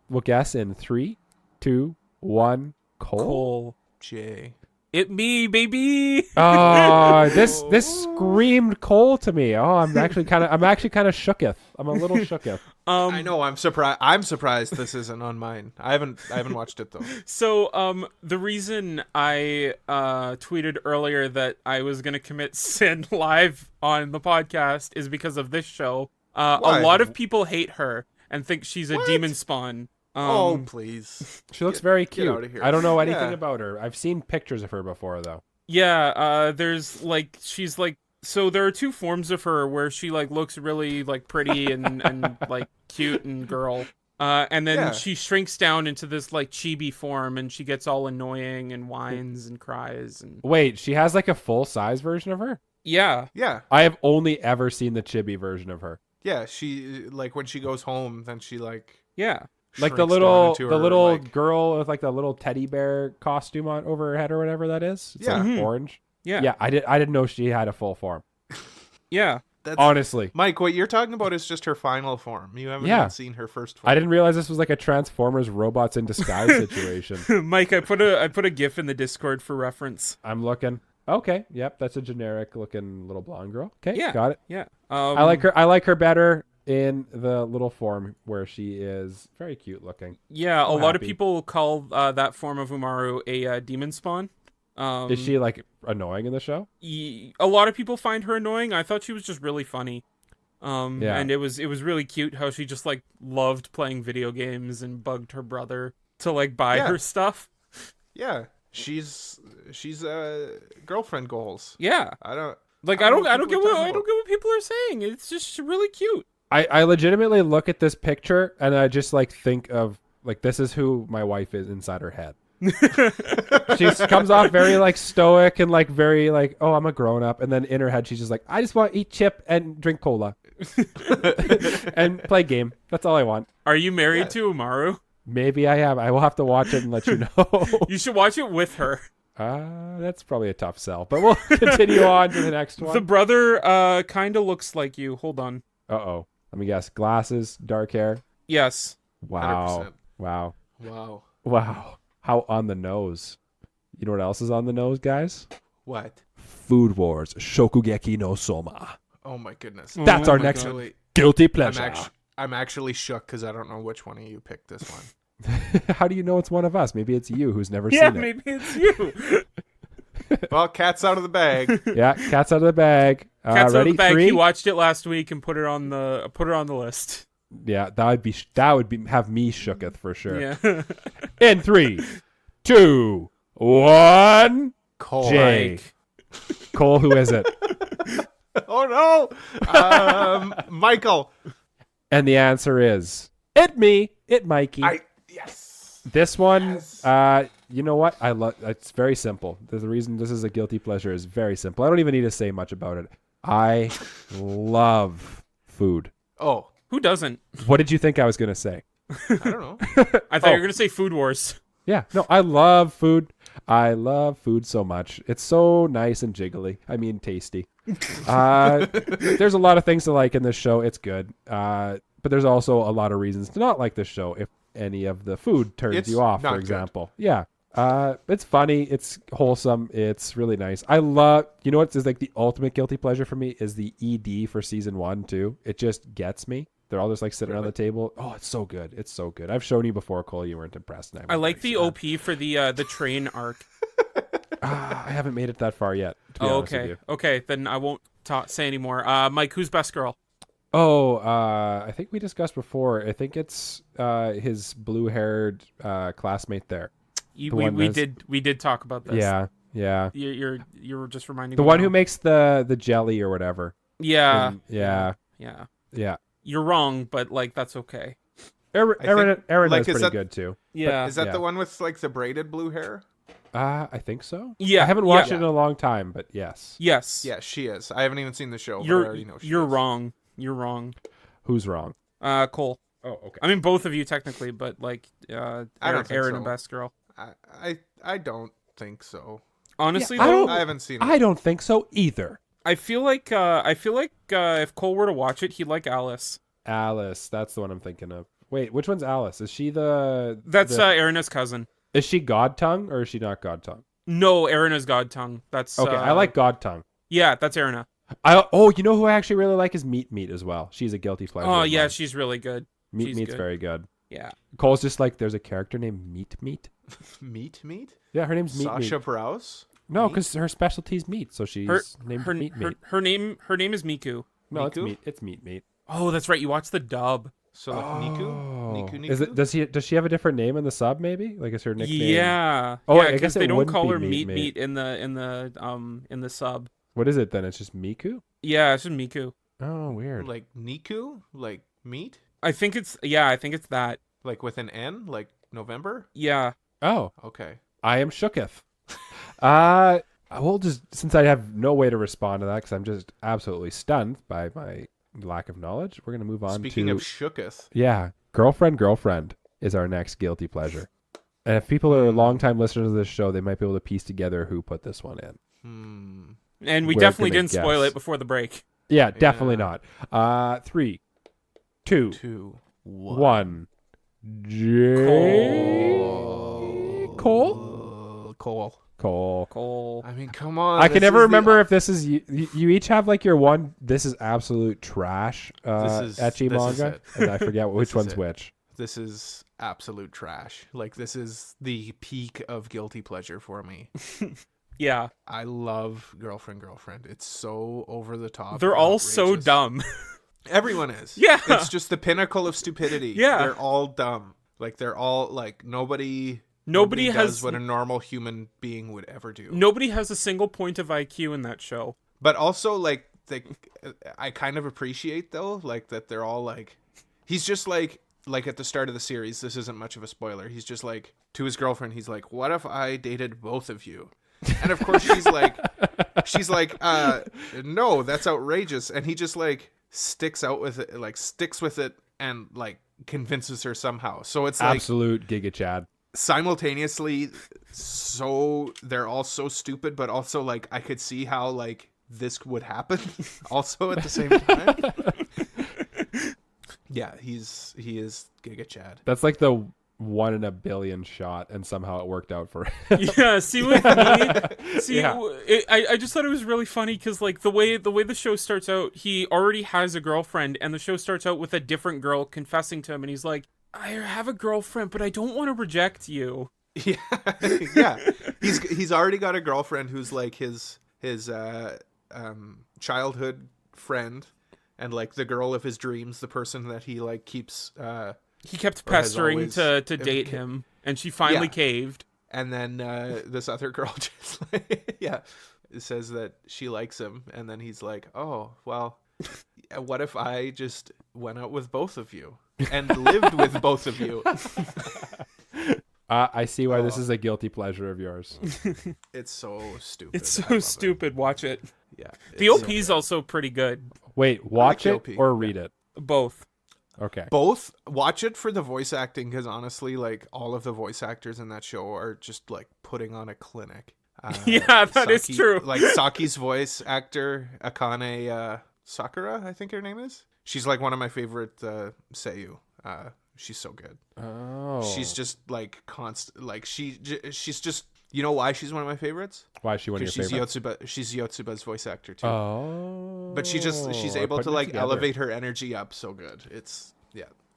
We'll guess in 3, 2, 1. Cole.
Jay.
It me, baby.
Oh, this screamed Cole to me. Oh, I'm actually kind of shooketh. I'm a little shooketh.
I know. I'm surprised. I'm surprised this isn't on mine. I haven't watched it though.
So, the reason I tweeted earlier that I was gonna commit sin live on the podcast is because of this show. A
Why?
lot of people hate her and think she's a
What?
demon spawn.
Oh please.
She looks very
get outta
cute.
here.
I don't know anything
Yeah.
about her. I've seen pictures of her before though.
Yeah. There's like she's like. So there are 2 forms of her where she like looks really like pretty and like cute and girl. And then
Yeah.
she shrinks down into this like chibi form and she gets all annoying and whines and cries and
Wait, she has like a full size version of her?
yeah.
Yeah.
I have only ever seen the chibi version of her.
Yeah. She like when she goes home, then she like
Yeah.
Like
shrinks
the
down
little
into
the
her,
little
like-
girl with like the little teddy bear costume on over her head or whatever that is. It's
Yeah.
like
Mhm.
orange.
Yeah.
Yeah, I didn't know she had a full form.
Yeah.
That's
Honestly.
Mike, what you're talking about is just her final form. You haven't
Yeah.
even seen her first form.
I didn't realize this was like a Transformers robots in disguise situation.
Mike, I put a GIF in the Discord for reference.
I'm looking. Okay, yep, that's a generic looking little blonde girl. Okay,
Yeah.
got it.
Yeah.
I like her. I like her better in the little form where she is very cute looking.
Yeah, a
I'm
lot of
happy.
people call that form of Umaru a demon spawn.
Is she like annoying in the show?
A lot of people find her annoying. I thought she was just really funny.
Yeah.
And it was really cute how she just like loved playing video games and bugged her brother to like buy
Yeah.
her stuff.
Yeah. She's girlfriend goals.
Yeah.
I don't
Like
I
I
don't
don't
know
get
what
what
you're
I don't get what people are saying. It's just really cute.
I legitimately look at this picture and I just like think of like this is who my wife is inside her head. She comes off very like stoic and like very like, oh, I'm a grown up, and then in her head she's just like, I just want to eat chip and drink cola and play game. That's all I want.
Are you married
Yeah.
to Umaru?
Maybe I am. I will have to watch it and let you know.
You should watch it with her.
That's probably a tough sell, but we'll continue on to the next
The
one.
brother kind of looks like you. Hold on.
Uh-oh. Let me guess. Glasses, dark hair.
Yes.
Wow.
100%.
Wow.
Wow.
Wow. How on the nose. You know what else is on the nose, guys?
What?
Food Wars Shokugeki no Soma.
Oh my goodness.
That's our next guilty pleasure.
I'm actually shook because I don't know which one of you picked this one.
How do you know it's one of us? Maybe it's you who's never
Yeah,
seen it.
maybe it's you.
Well, cat's out of the bag.
Yeah, cat's out of the bag.
Cat's out
ready?
of the bag.
3?
He watched it last week and put it on the list.
Yeah, that would be have me shooketh for sure.
Yeah.
In 3, 2, 1.
Cole.
Jay. Cole, who is it?
Oh no. Michael.
And the answer is it Mikey.
Yes.
This one,
Yes.
you know what? I love. It's very simple. The reason this is a guilty pleasure is very simple. I don't even need to say much about it. I love food.
Oh,
Who doesn't?
What did you think I was gonna say?
I don't know.
I thought you were gonna say Food Wars.
Yeah, no, I love food. I love food so much. It's so nice and jiggly. I mean, tasty. There's a lot of things to like in this show. It's good. But there's also a lot of reasons to not like this show if any of the food turns
It's
you off,
not
for
good.
example. Yeah. It's funny. It's wholesome. It's really nice. I love, you know what is like the ultimate guilty pleasure for me is the ED for season 1 too. It just gets me. They're all just like sitting around the table. Oh, it's so good. It's so good. I've shown you before, Cole. You weren't impressed. And
I like the
very
OP for the train arc.
sad. I haven't made it that far yet. To be honest with
Okay.
you.
Okay, then I won't say anymore. Mike, who's best girl?
Oh, I think we discussed before. I think it's his blue-haired classmate there.
We
one that's-
did talk about this.
Yeah, yeah.
You were just reminding
The
me
one
now.
who makes the jelly or whatever.
Yeah.
Yeah,
Yeah.
yeah.
You're wrong, but like that's okay.
Aaron
like,
is
is
pretty
that-
good too.
Yeah.
Is that
Yeah.
the one with like the braided blue hair?
I think so.
Yeah,
I haven't watched
yeah.
it in a long time, but yes.
Yes.
Yeah, she is. I haven't even seen the show. But I
You're
already know she
you're
is.
wrong. You're wrong.
Who's wrong?
Cole.
Oh, okay.
I mean both of you technically, but like
I don't think
Aaron
so.
and best girl.
I don't think so.
Honestly,
Yeah,
though,
I haven't seen it.
I don't think so either.
I feel like if Cole were to watch it, he'd like Alice.
Alice, that's the one I'm thinking of. Wait, which one's Alice? Is she the?
That's Erina's cousin.
Is she God Tongue or is she not God Tongue?
No, Erina's God Tongue. That's
Okay, I like God Tongue.
Yeah, that's Erina.
You know who I actually really like is Meat as well. She's a guilty pleasure.
Oh
of
yeah,
mine.
she's really good.
Meat's
good.
very good.
Yeah.
Cole's just like there's a character named Meat.
Meat?
Yeah, her name's Meat.
Sasha Browse?
No,
Meat?
because her specialty's meat, so she's named
Her
Meat.
her name is Miku.
No, it's
Miku?
Meat. It's Meat.
Oh, that's right. You watched the dub.
So like Niku? Niku?
Is it? Does she have a different name in the sub? Maybe like is her nickname?
Yeah.
Oh,
yeah,
I guess
'cause
it
they don't
wouldn't
call
be
her
Meat
meat in the sub.
What is it then? It's just Miku.
Yeah, it's just Miku.
Oh, weird.
Like Niku? Like meat?
I think it's that.
Like with an N? Like November?
Yeah.
Oh,
Okay.
I am shooketh. I will just since I have no way to respond to that because I'm just absolutely stunned by my lack of knowledge. We're gonna move on
Speaking
to
of shooketh,
girlfriend is our next guilty pleasure. And if people are longtime listeners of this show, they might be able to piece together who put this one in.
And we
We're
definitely
gonna
didn't spoil
guess.
it before the break.
Yeah, definitely
Yeah.
not. 3, 2,
2,
1. Cole.
Cole.
I mean, come on.
I can
this
never
is the-
remember if this is you. You each have like your one. This is absolute trash.
This is
Manga,
it.
and I forget which
is
one's
it.
which.
This is absolute trash. Like, this is the peak of guilty pleasure for me.
Yeah.
I love Girlfriend. It's so over the top.
They're
and
all so
outrageous.
dumb.
Everyone is.
Yeah.
It's just the pinnacle of stupidity.
Yeah.
They're all dumb. Like, they're all, like, nobody
Nobody
does
has
what a normal human being would ever do.
nobody has a single point of IQ in that show.
But also, like, I kind of appreciate, though, like, that they're all, like... He's just, like at the start of the series, this isn't much of a spoiler. He's just, like, to his girlfriend, he's like, what if I dated both of you? And, of course, she's like, no, that's outrageous. And he just, like, sticks with it and, like, convinces her somehow. So it's, like...
Absolute Giga Chad.
Simultaneously, so they're all so stupid, but also like I could see how like this would happen also at the same time. Yeah, he is Giga Chad.
That's like the 1 in a billion shot, and somehow it worked out for him.
Yeah, see with me,
Yeah.
I just thought it was really funny because like the way the show starts out, he already has a girlfriend, and the show starts out with a different girl confessing to him, and he's like, "I have a girlfriend, but I don't want to reject you."
Yeah, yeah. He's already got a girlfriend who's like his childhood friend, and like the girl of his dreams, the person that he like keeps.
He kept pestering
always-
to date him, and she finally
Yeah.
caved.
And then this other girl just like, says that she likes him, and then he's like, "Oh, well, what if I just went out with both of you and lived with both of you?"
I see why this is a guilty pleasure of yours.
It's so stupid.
It's
I
so
love it.
stupid. Watch it.
Yeah,
The
it's so
OP's
good.
also pretty good.
Wait, watch
like
it
LP.
or read it?
Both.
Okay.
Both. Watch it for the voice acting, because honestly, like all of the voice actors in that show are just like putting on a clinic.
Yeah, that is true.
Like Saki's voice actor, Akane Sakura, I think her name is. She's like one of my favorite seiyuu. She's so good.
Oh.
She's just like constant. Like she's just. You know why she's one of my favorites?
Why is she one of your
Because
favorites?
she's Yotsuba's voice actor too.
Oh.
But she's
I'm
able to
putting it
like
together.
elevate her energy up so good.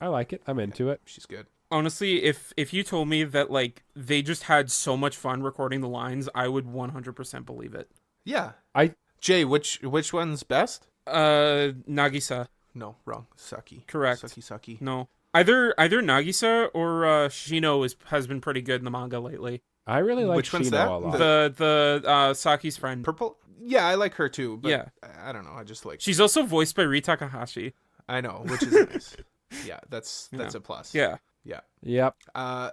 I like it. I'm into it.
She's good.
Honestly, if you told me that like they just had so much fun recording the lines, I would 100% believe it.
Yeah.
I-
Jay, which one's best?
Nagisa.
No, wrong. Saki.
Correct.
Saki.
No. Either Nagisa or Shino has been pretty good in the manga lately.
I really like
Which one's
Shino
that?
a lot.
The Saki's friend.
Purple? Yeah, I like her too. But
Yeah.
I don't know. I just like.
She's also voiced by Rita Takahashi.
I know, which is nice. Yeah, that's a plus.
Yeah.
Yeah.
Yep.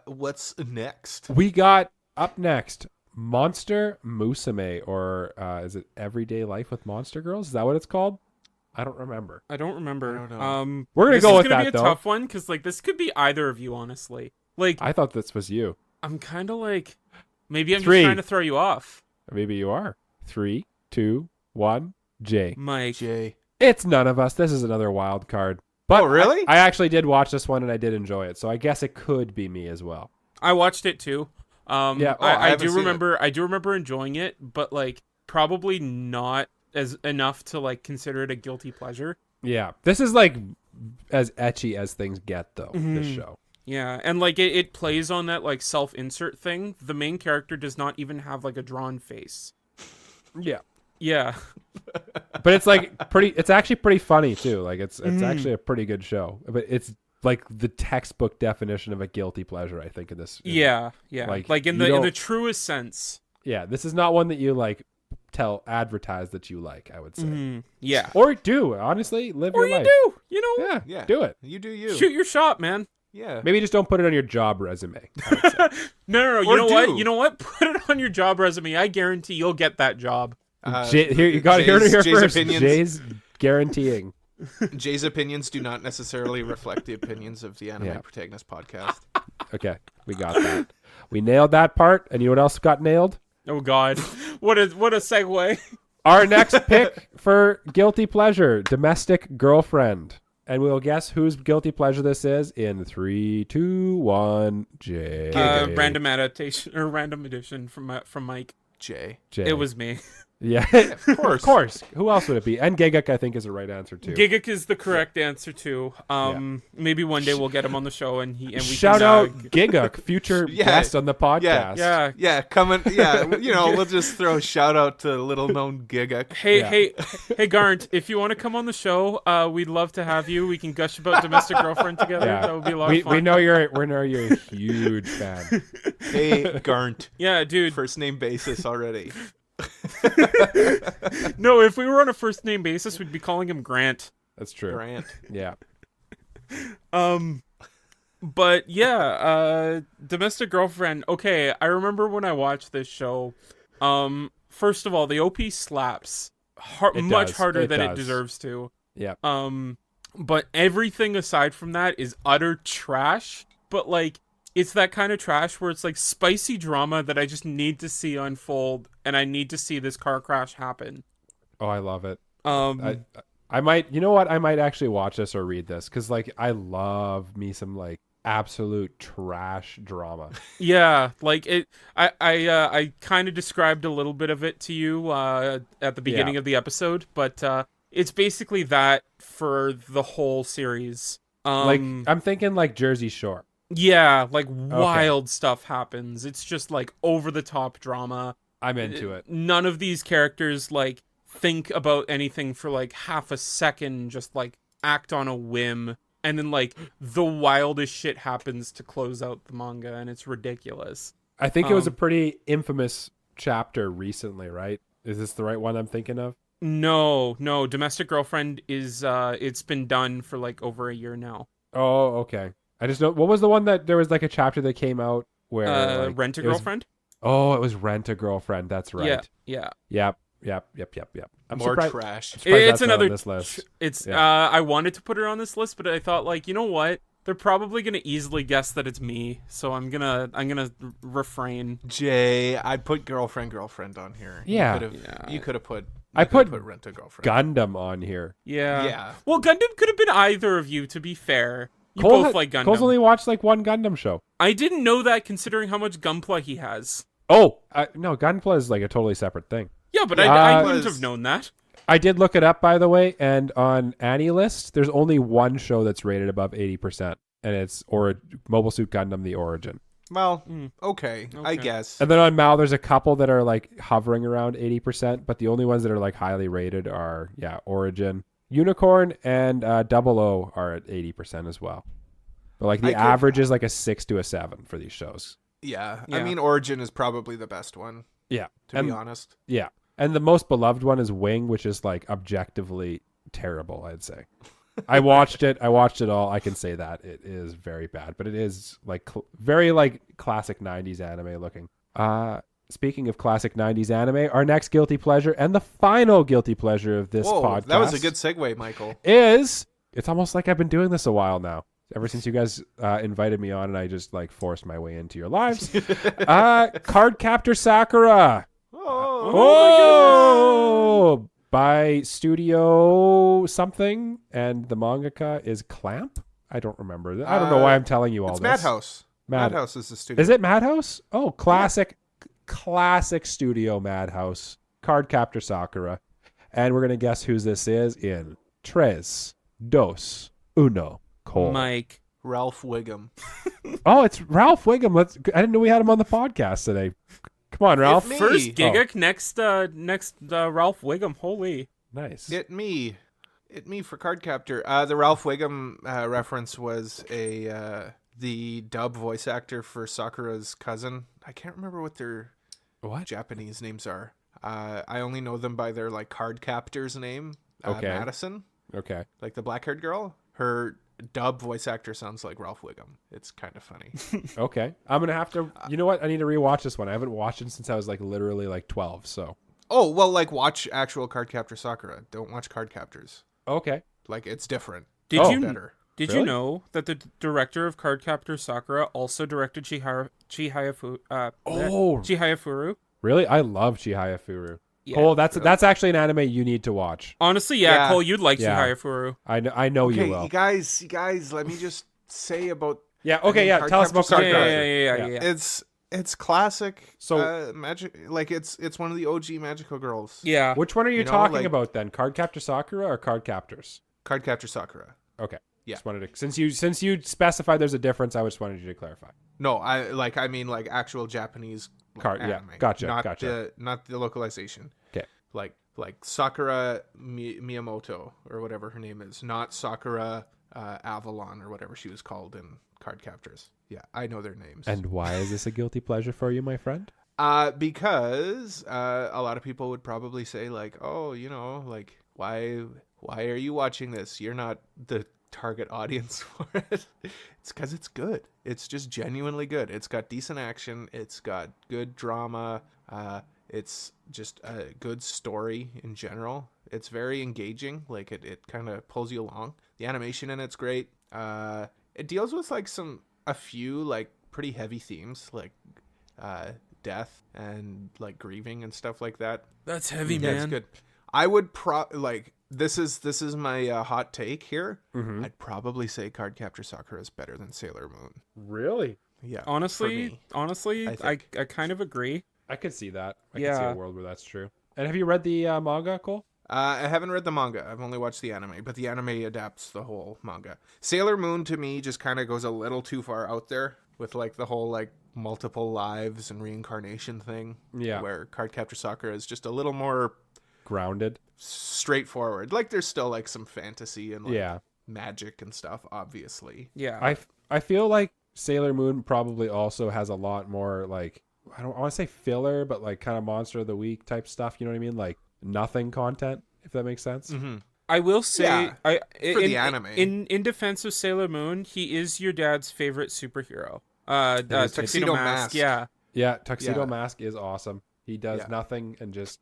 What's next?
We got up next Monster Musume, or is it Everyday Life with Monster Girls? Is that what it's called? I don't remember.
I don't remember.
I don't know.
We're gonna
this
go
is
with
gonna
that
be a
though.
tough one because like this could be either of you, honestly. Like
I thought this was you.
I'm kind of like maybe I'm
Three.
just trying to throw you off,
Maybe you are. 3, 2, 1. Jay.
Mike.
Jay.
It's none of us. This is another wild card. But
Oh, really?
I actually did watch this one and I did enjoy it. So I guess it could be me as well.
I watched it too.
Yeah.
Oh, I
I
haven't
do
seen
remember. I do remember enjoying it, but like probably not as enough to like consider it a guilty pleasure.
Yeah. This is like as etchy as things get though, this show.
Yeah, and like it plays on that like self-insert thing. The main character does not even have like a drawn face.
Yeah.
Yeah.
But it's like it's actually pretty funny too. Like it's actually a pretty good show. But it's like the textbook definition of a guilty pleasure, I think, in this.
Yeah. Like in
you
the
don't-
truest sense.
Yeah, this is not one that you like advertise that you like, I would say.
Yeah.
Or do, honestly, live
Or
your
you
life.
do, you know?
Yeah,
Yeah.
do it.
You do you.
Shoot your shot, man.
Yeah.
Maybe just don't put it on your job resume. I would say.
No. You
Or
know
do.
what? You know what? Put it on your job resume. I guarantee you'll get that job.
Here you got to hear it here
Jay's
first.
opinions-
Jay's guaranteeing.
Jay's opinions do not necessarily reflect the opinions of the Anime
Yeah.
Protagonist podcast.
Okay, we got that. We nailed that part. And you know what else got nailed?
Oh God, what a segue.
Our next pick for guilty pleasure, domestic girlfriend. And we'll guess whose guilty pleasure this is in 3, 2, 1. Jay.
Random adaptation or random edition from Mike.
Jay.
Jay.
It was me.
Yeah,
course.
of course. Who else would it be? And Giguk, I think, is the right answer too.
Giguk is the correct answer too. Maybe one day we'll get him on the show and we
Shout
can,
out Giguk, future
Yeah.
guest on the podcast.
Yeah.
Yeah, coming. Yeah, you know, we'll just throw a shout out to little known Giguk.
Hey, Garnt, if you want to come on the show, we'd love to have you. We can gush about domestic girlfriend together.
Yeah.
That would be a lot of fun.
We know you're a huge fan.
Hey, Garnt.
Yeah, dude.
First name basis already.
No, if we were on a first name basis, we'd be calling him Grant.
That's true.
Grant.
Yeah.
But yeah, domestic girlfriend. Okay, I remember when I watched this show. First of all, the OP slaps
It
much
does.
harder
It
than it
does.
deserves to.
Yeah.
But everything aside from that is utter trash. But like, it's that kind of trash where it's like spicy drama that I just need to see unfold, and I need to see this car crash happen.
Oh, I love it. I might, you know what? I might actually watch this or read this because, like, I love me some like absolute trash drama.
Yeah, like it. I kind of described a little bit of it to you at the beginning of the episode, but it's basically that for the whole series.
Like I'm thinking like Jersey Shore.
Yeah, like wild stuff happens. It's just like over the top drama.
I'm into it.
None of these characters like think about anything for like half a second, just like act on a whim. And then, like, the wildest shit happens to close out the manga, and it's ridiculous.
I think it was a pretty infamous chapter recently, right? Is this the right one I'm thinking of?
No. Domestic Girlfriend is, it's been done for, like, over a year now.
Oh, okay. I just know, what was the one that there was, like, a chapter that came out where... like,
Rent-A-Girlfriend?
It was Rent-A-Girlfriend. That's right.
Yeah.
Yep. I'm
More
surprised,
trash.
I'm surprised
It's
that's not
another...
on this list.
It's, I wanted to put it on this list, but I thought, like, you know what? They're probably gonna easily guess that it's me, so I'm gonna refrain.
Jay, I'd put girlfriend on here.
Yeah.
You could have put.
I put
Rent-A-Girlfriend.
Gundam on here.
Yeah. Well, Gundam could have been either of you, to be fair. You both like Gundam.
Cole's only watched like one Gundam show.
I didn't know that, considering how much Gunpla he has.
Oh, no, Gunpla is like a totally separate thing.
Yeah, but I wouldn't have known that.
I did look it up, by the way, and on AniList, there's only one show that's rated above 80%, and it's Mobile Suit Gundam: The Origin.
Well, okay, I guess.
And then on Mal, there's a couple that are like hovering around 80%, but the only ones that are like highly rated are, Origin. Unicorn and 00 are at 80% as well. But like the average is like a 6 to a 7 for these shows.
Yeah. I mean, Origin is probably the best one.
Yeah.
To be honest.
Yeah. And the most beloved one is Wing, which is like objectively terrible, I'd say. I watched it all. I can say that it is very bad, but it is like very like classic 90s anime looking. Speaking of classic 90s anime, our next guilty pleasure and the final guilty pleasure of this podcast.
That was a good segue, Michael.
It's almost like I've been doing this a while now. Ever since you guys invited me on and I just like forced my way into your lives. Cardcaptor Sakura. Oh, by Studio something, and the mangaka is Clamp. I don't remember. I don't know why I'm telling you all
it's
this.
Madhouse. Madhouse is the studio.
Is it Madhouse? Oh, classic studio Madhouse. Cardcaptor Sakura, and we're gonna guess whose this is in tres, dos, uno. Cole.
Mike.
Ralph Wiggum.
Oh, it's Ralph Wiggum. I didn't know we had him on the podcast today. Come on, Ralph.
First Giga, next Ralph Wiggum. Holy.
Nice.
It me for Cardcaptor. The Ralph Wiggum reference was the dub voice actor for Sakura's cousin. I can't remember what their Japanese names are. I only know them by their like Cardcaptor's name. Madison.
Okay.
Like the black-haired girl. Her dub voice actor sounds like Ralph Wiggum. It's kind of funny.
Okay. I'm going to have to, you know what? I need to rewatch this one. I haven't watched it since I was like literally like 12. So.
Oh, well, like watch actual Cardcaptor Sakura. Don't watch Cardcaptors.
Okay.
Like it's different.
Did you
Really?
know that the director of Cardcaptor Sakura also directed Chihayafuru?
Really? I love Chihayafuru.
Yeah.
Cole, that's actually an anime you need to watch.
Honestly, yeah. Cole, you'd like Chihayafuru.
I know you will.
You guys, let me just say about...
Yeah, okay, tell us about
Cardcaptor. Yeah.
It's classic.
So
magic, like it's one of the OG Magical Girls.
Yeah.
Which one are you talking about then? Cardcaptor Sakura or Cardcaptors?
Cardcaptor Sakura.
Okay.
Yeah.
Just wanted to, since you specified there's a difference, I just wanted you to clarify.
No, I mean actual Japanese anime.
Yeah, gotcha.
Not the localization.
Okay.
Like Sakura Miyamoto or whatever her name is, not Sakura Avalon or whatever she was called in Cardcaptors. Yeah, I know their names.
And why is this a guilty pleasure for you, my friend?
Because a lot of people would probably say like, oh, like why are you watching this? You're not the target audience for it. It's because it's good. It's just genuinely good. It's got decent action. It's got good drama. It's just a good story in general. It's very engaging. Like it kind of pulls you along. The animation in it's great. It deals with like a few like pretty heavy themes like death and like grieving and stuff like that.
That's heavy,
Yeah,
man.
it's good. I would this is my hot take here.
Mm-hmm.
I'd probably say Cardcaptor Sakura is better than Sailor Moon.
Really?
Yeah.
Honestly,
I
I kind of agree.
I could see that. I
Yeah.
could see a world where that's true. And have you read the manga, Cole?
I haven't read the manga. I've only watched the anime, but the anime adapts the whole manga. Sailor Moon to me just kind of goes a little too far out there with like the whole like multiple lives and reincarnation thing.
Yeah.
Where Cardcaptor Sakura is just a little more
Grounded.
straightforward. Like there's still like some fantasy and like
Yeah.
magic and stuff, obviously.
Yeah.
I feel like Sailor Moon probably also has a lot more like, I don't want to say filler, but like kind of Monster of the Week type stuff. You know what I mean? Like nothing content, if that makes sense.
Mm-hmm.
I will say,
Yeah, for the anime.
In defense of Sailor Moon, he is your dad's favorite superhero.
is
Tuxedo Mask.
Yeah.
Yeah. Tuxedo
Yeah.
Mask is awesome. He does
Yeah.
nothing and just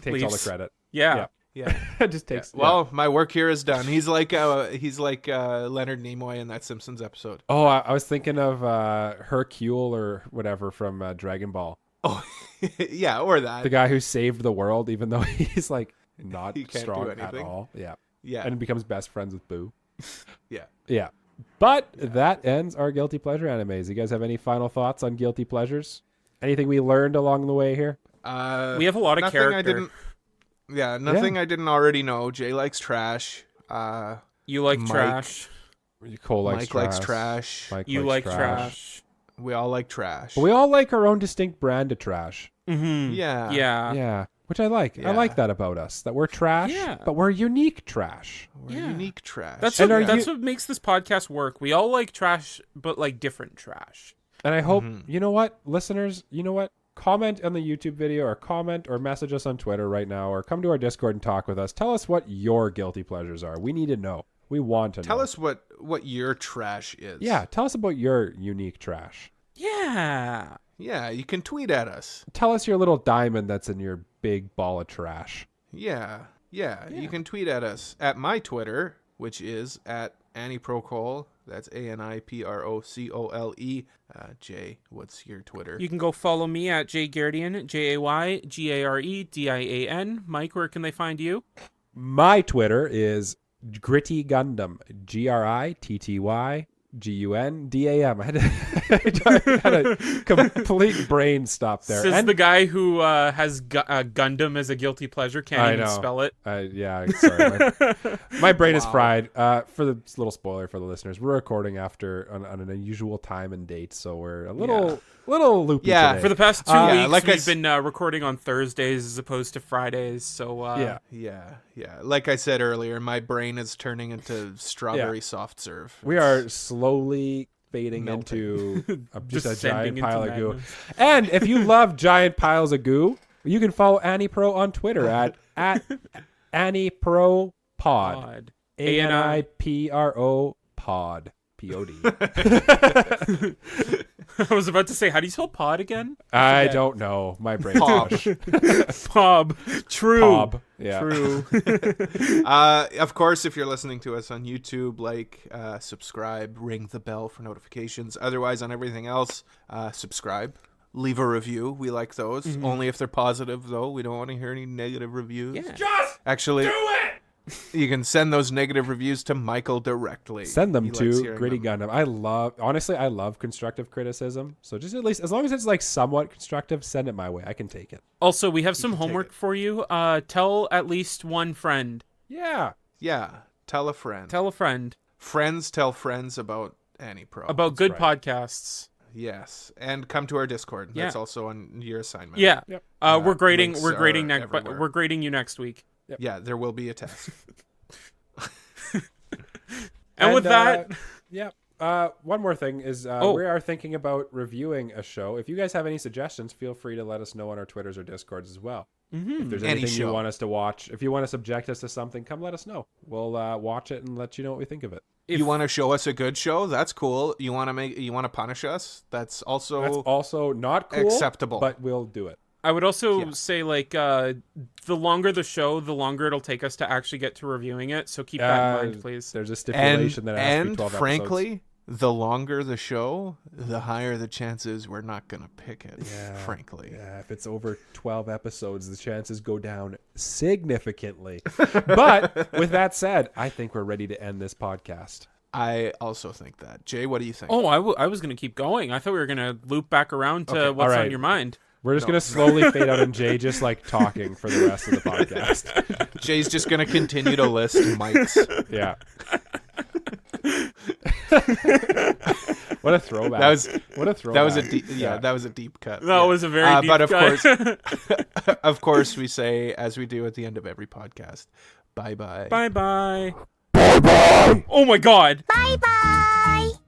takes all the
Leaves.
credit.
Yeah.
Yeah.
Just takes.
Well, my work here is done. He's like Leonard Nimoy in that Simpsons episode.
Oh, I was thinking of Hercule or whatever from Dragon Ball.
Oh, yeah, or that.
The guy who saved the world, even though he's like not
He can't
strong
do
at
anything.
all. Yeah.
Yeah,
And becomes best friends with Boo.
yeah.
Yeah. But that ends our guilty pleasure animes. You guys have any final thoughts on guilty pleasures? Anything we learned along the way here?
We have a lot of
nothing
character.
Nothing I didn't already know. Jay likes trash.
You like
Mike-
trash.
Cole likes
Mike
trash.
likes trash.
Mike
You
likes
like trash.
We all like trash.
But we all like our own distinct brand of trash.
Mm-hmm.
Yeah.
Yeah.
Yeah. Which I like. I
Yeah.
like that about us. That we're trash,
Yeah.
but we're unique trash.
We're
Yeah.
unique trash.
That's
And
what,
are
that's
you-
what makes this podcast work. We all like trash, but like different trash.
And I hope,
Mhm.
you know what, listeners, you know what? Comment on the YouTube video or comment or message us on Twitter right now or come to our Discord and talk with us. Tell us what your guilty pleasures are. We need to know. We want to know.
Tell us what your trash is.
Yeah, tell us about your unique trash.
Yeah.
Yeah, you can tweet at us.
Tell us your little diamond that's in your big ball of trash.
Yeah. You can tweet at us at my Twitter, which is at AniProcole. That's ANIPROCOLE. Jay, what's your Twitter?
You can go follow me at JGaredian, JayGareDian. Mike, where can they find you?
My Twitter is Gritty Gundam. GrittyGundam. I had a complete brain stop there.
Says
And
the guy who has Gundam as a guilty pleasure. Can't
I
even
know.
spell it.
Sorry. My brain is
Wow.
fried. For the little spoiler for the listeners, we're recording after on an unusual time and date, so we're a little loopy
Yeah,
today.
For the past 2
Yeah,
weeks,
like I
we've
s-
been recording on Thursdays as opposed to Fridays. So
yeah.
Yeah. Like I said earlier, my brain is turning into strawberry soft serve.
We are slowly fading
Melting.
into just a
Descending
giant pile
into
of goo.
madness.
And if you love giant piles of goo, you can follow AniPro on Twitter at AniPro Pod.
Pod.
ANIPRO Pod. POD.
I was about to say, how do you spell pod again?
I
forget.
don't know. My brain's
Pob.
mush.
Pob. True.
Pob. Yeah.
True.
Of course, if you're listening to us on YouTube, subscribe, ring the bell for notifications. Otherwise, on everything else, subscribe. Leave a review. We like those. Only if they're positive, though. We don't want to hear any negative reviews.
Yeah.
Just
Actually,
do it!
you can send those negative reviews to Michael directly.
Send them
He likes
to
hearing
Gritty
them.
Gundam. I love constructive criticism. So just at least, as long as it's like somewhat constructive, send it my way. I can take it.
Also, we have some
can take
homework
it.
for you. Tell at least one friend.
Yeah.
Yeah. Tell a friend.
Tell a friend
Friends tell friends about AniPro.
about
That's
good
right.
podcasts.
Yes. And come to our Discord.
Yeah.
That's also on your assignment.
Yeah.
Yep.
We're grading.
links
We're grading
are
next. But
everywhere.
we're grading you next week.
Yeah, there will be a test.
And with that,
yeah. One more thing is we are thinking about reviewing a show. If you guys have any suggestions, feel free to let us know on our Twitters or Discords as well. If there's
Any
anything you
show.
want us to watch, if you want to subject us to something, come let us know. We'll watch it and let you know what we think of it.
if,
You want to show us a good show? That's cool. You want to punish us? That's also
That's also not cool,
acceptable.
but we'll do it.
I would also
Yeah.
say the longer the show, the longer it'll take us to actually get to reviewing it. So keep that in mind, please.
There's a stipulation that it has to be
and
12
frankly, the longer the show, the higher the chances we're not going to pick it, frankly.
Yeah, if it's over 12 episodes, the chances go down significantly. But with that said, I think we're ready to end this podcast.
I also think that. Jay, what do you think?
Oh, I was going to keep going. I thought we were going to loop back around to what's on your mind.
We're just going to slowly fade out and Jay just like talking for the rest of the podcast.
Jay's just going to continue to list mics.
Yeah. What a throwback. What a throwback.
That was a deep, that was a deep cut.
That was a very deep
but
cut.
Of course, we say, as we do at the end of every podcast, bye-bye.
Bye-bye. Bye-bye. Oh my God.
Bye-bye.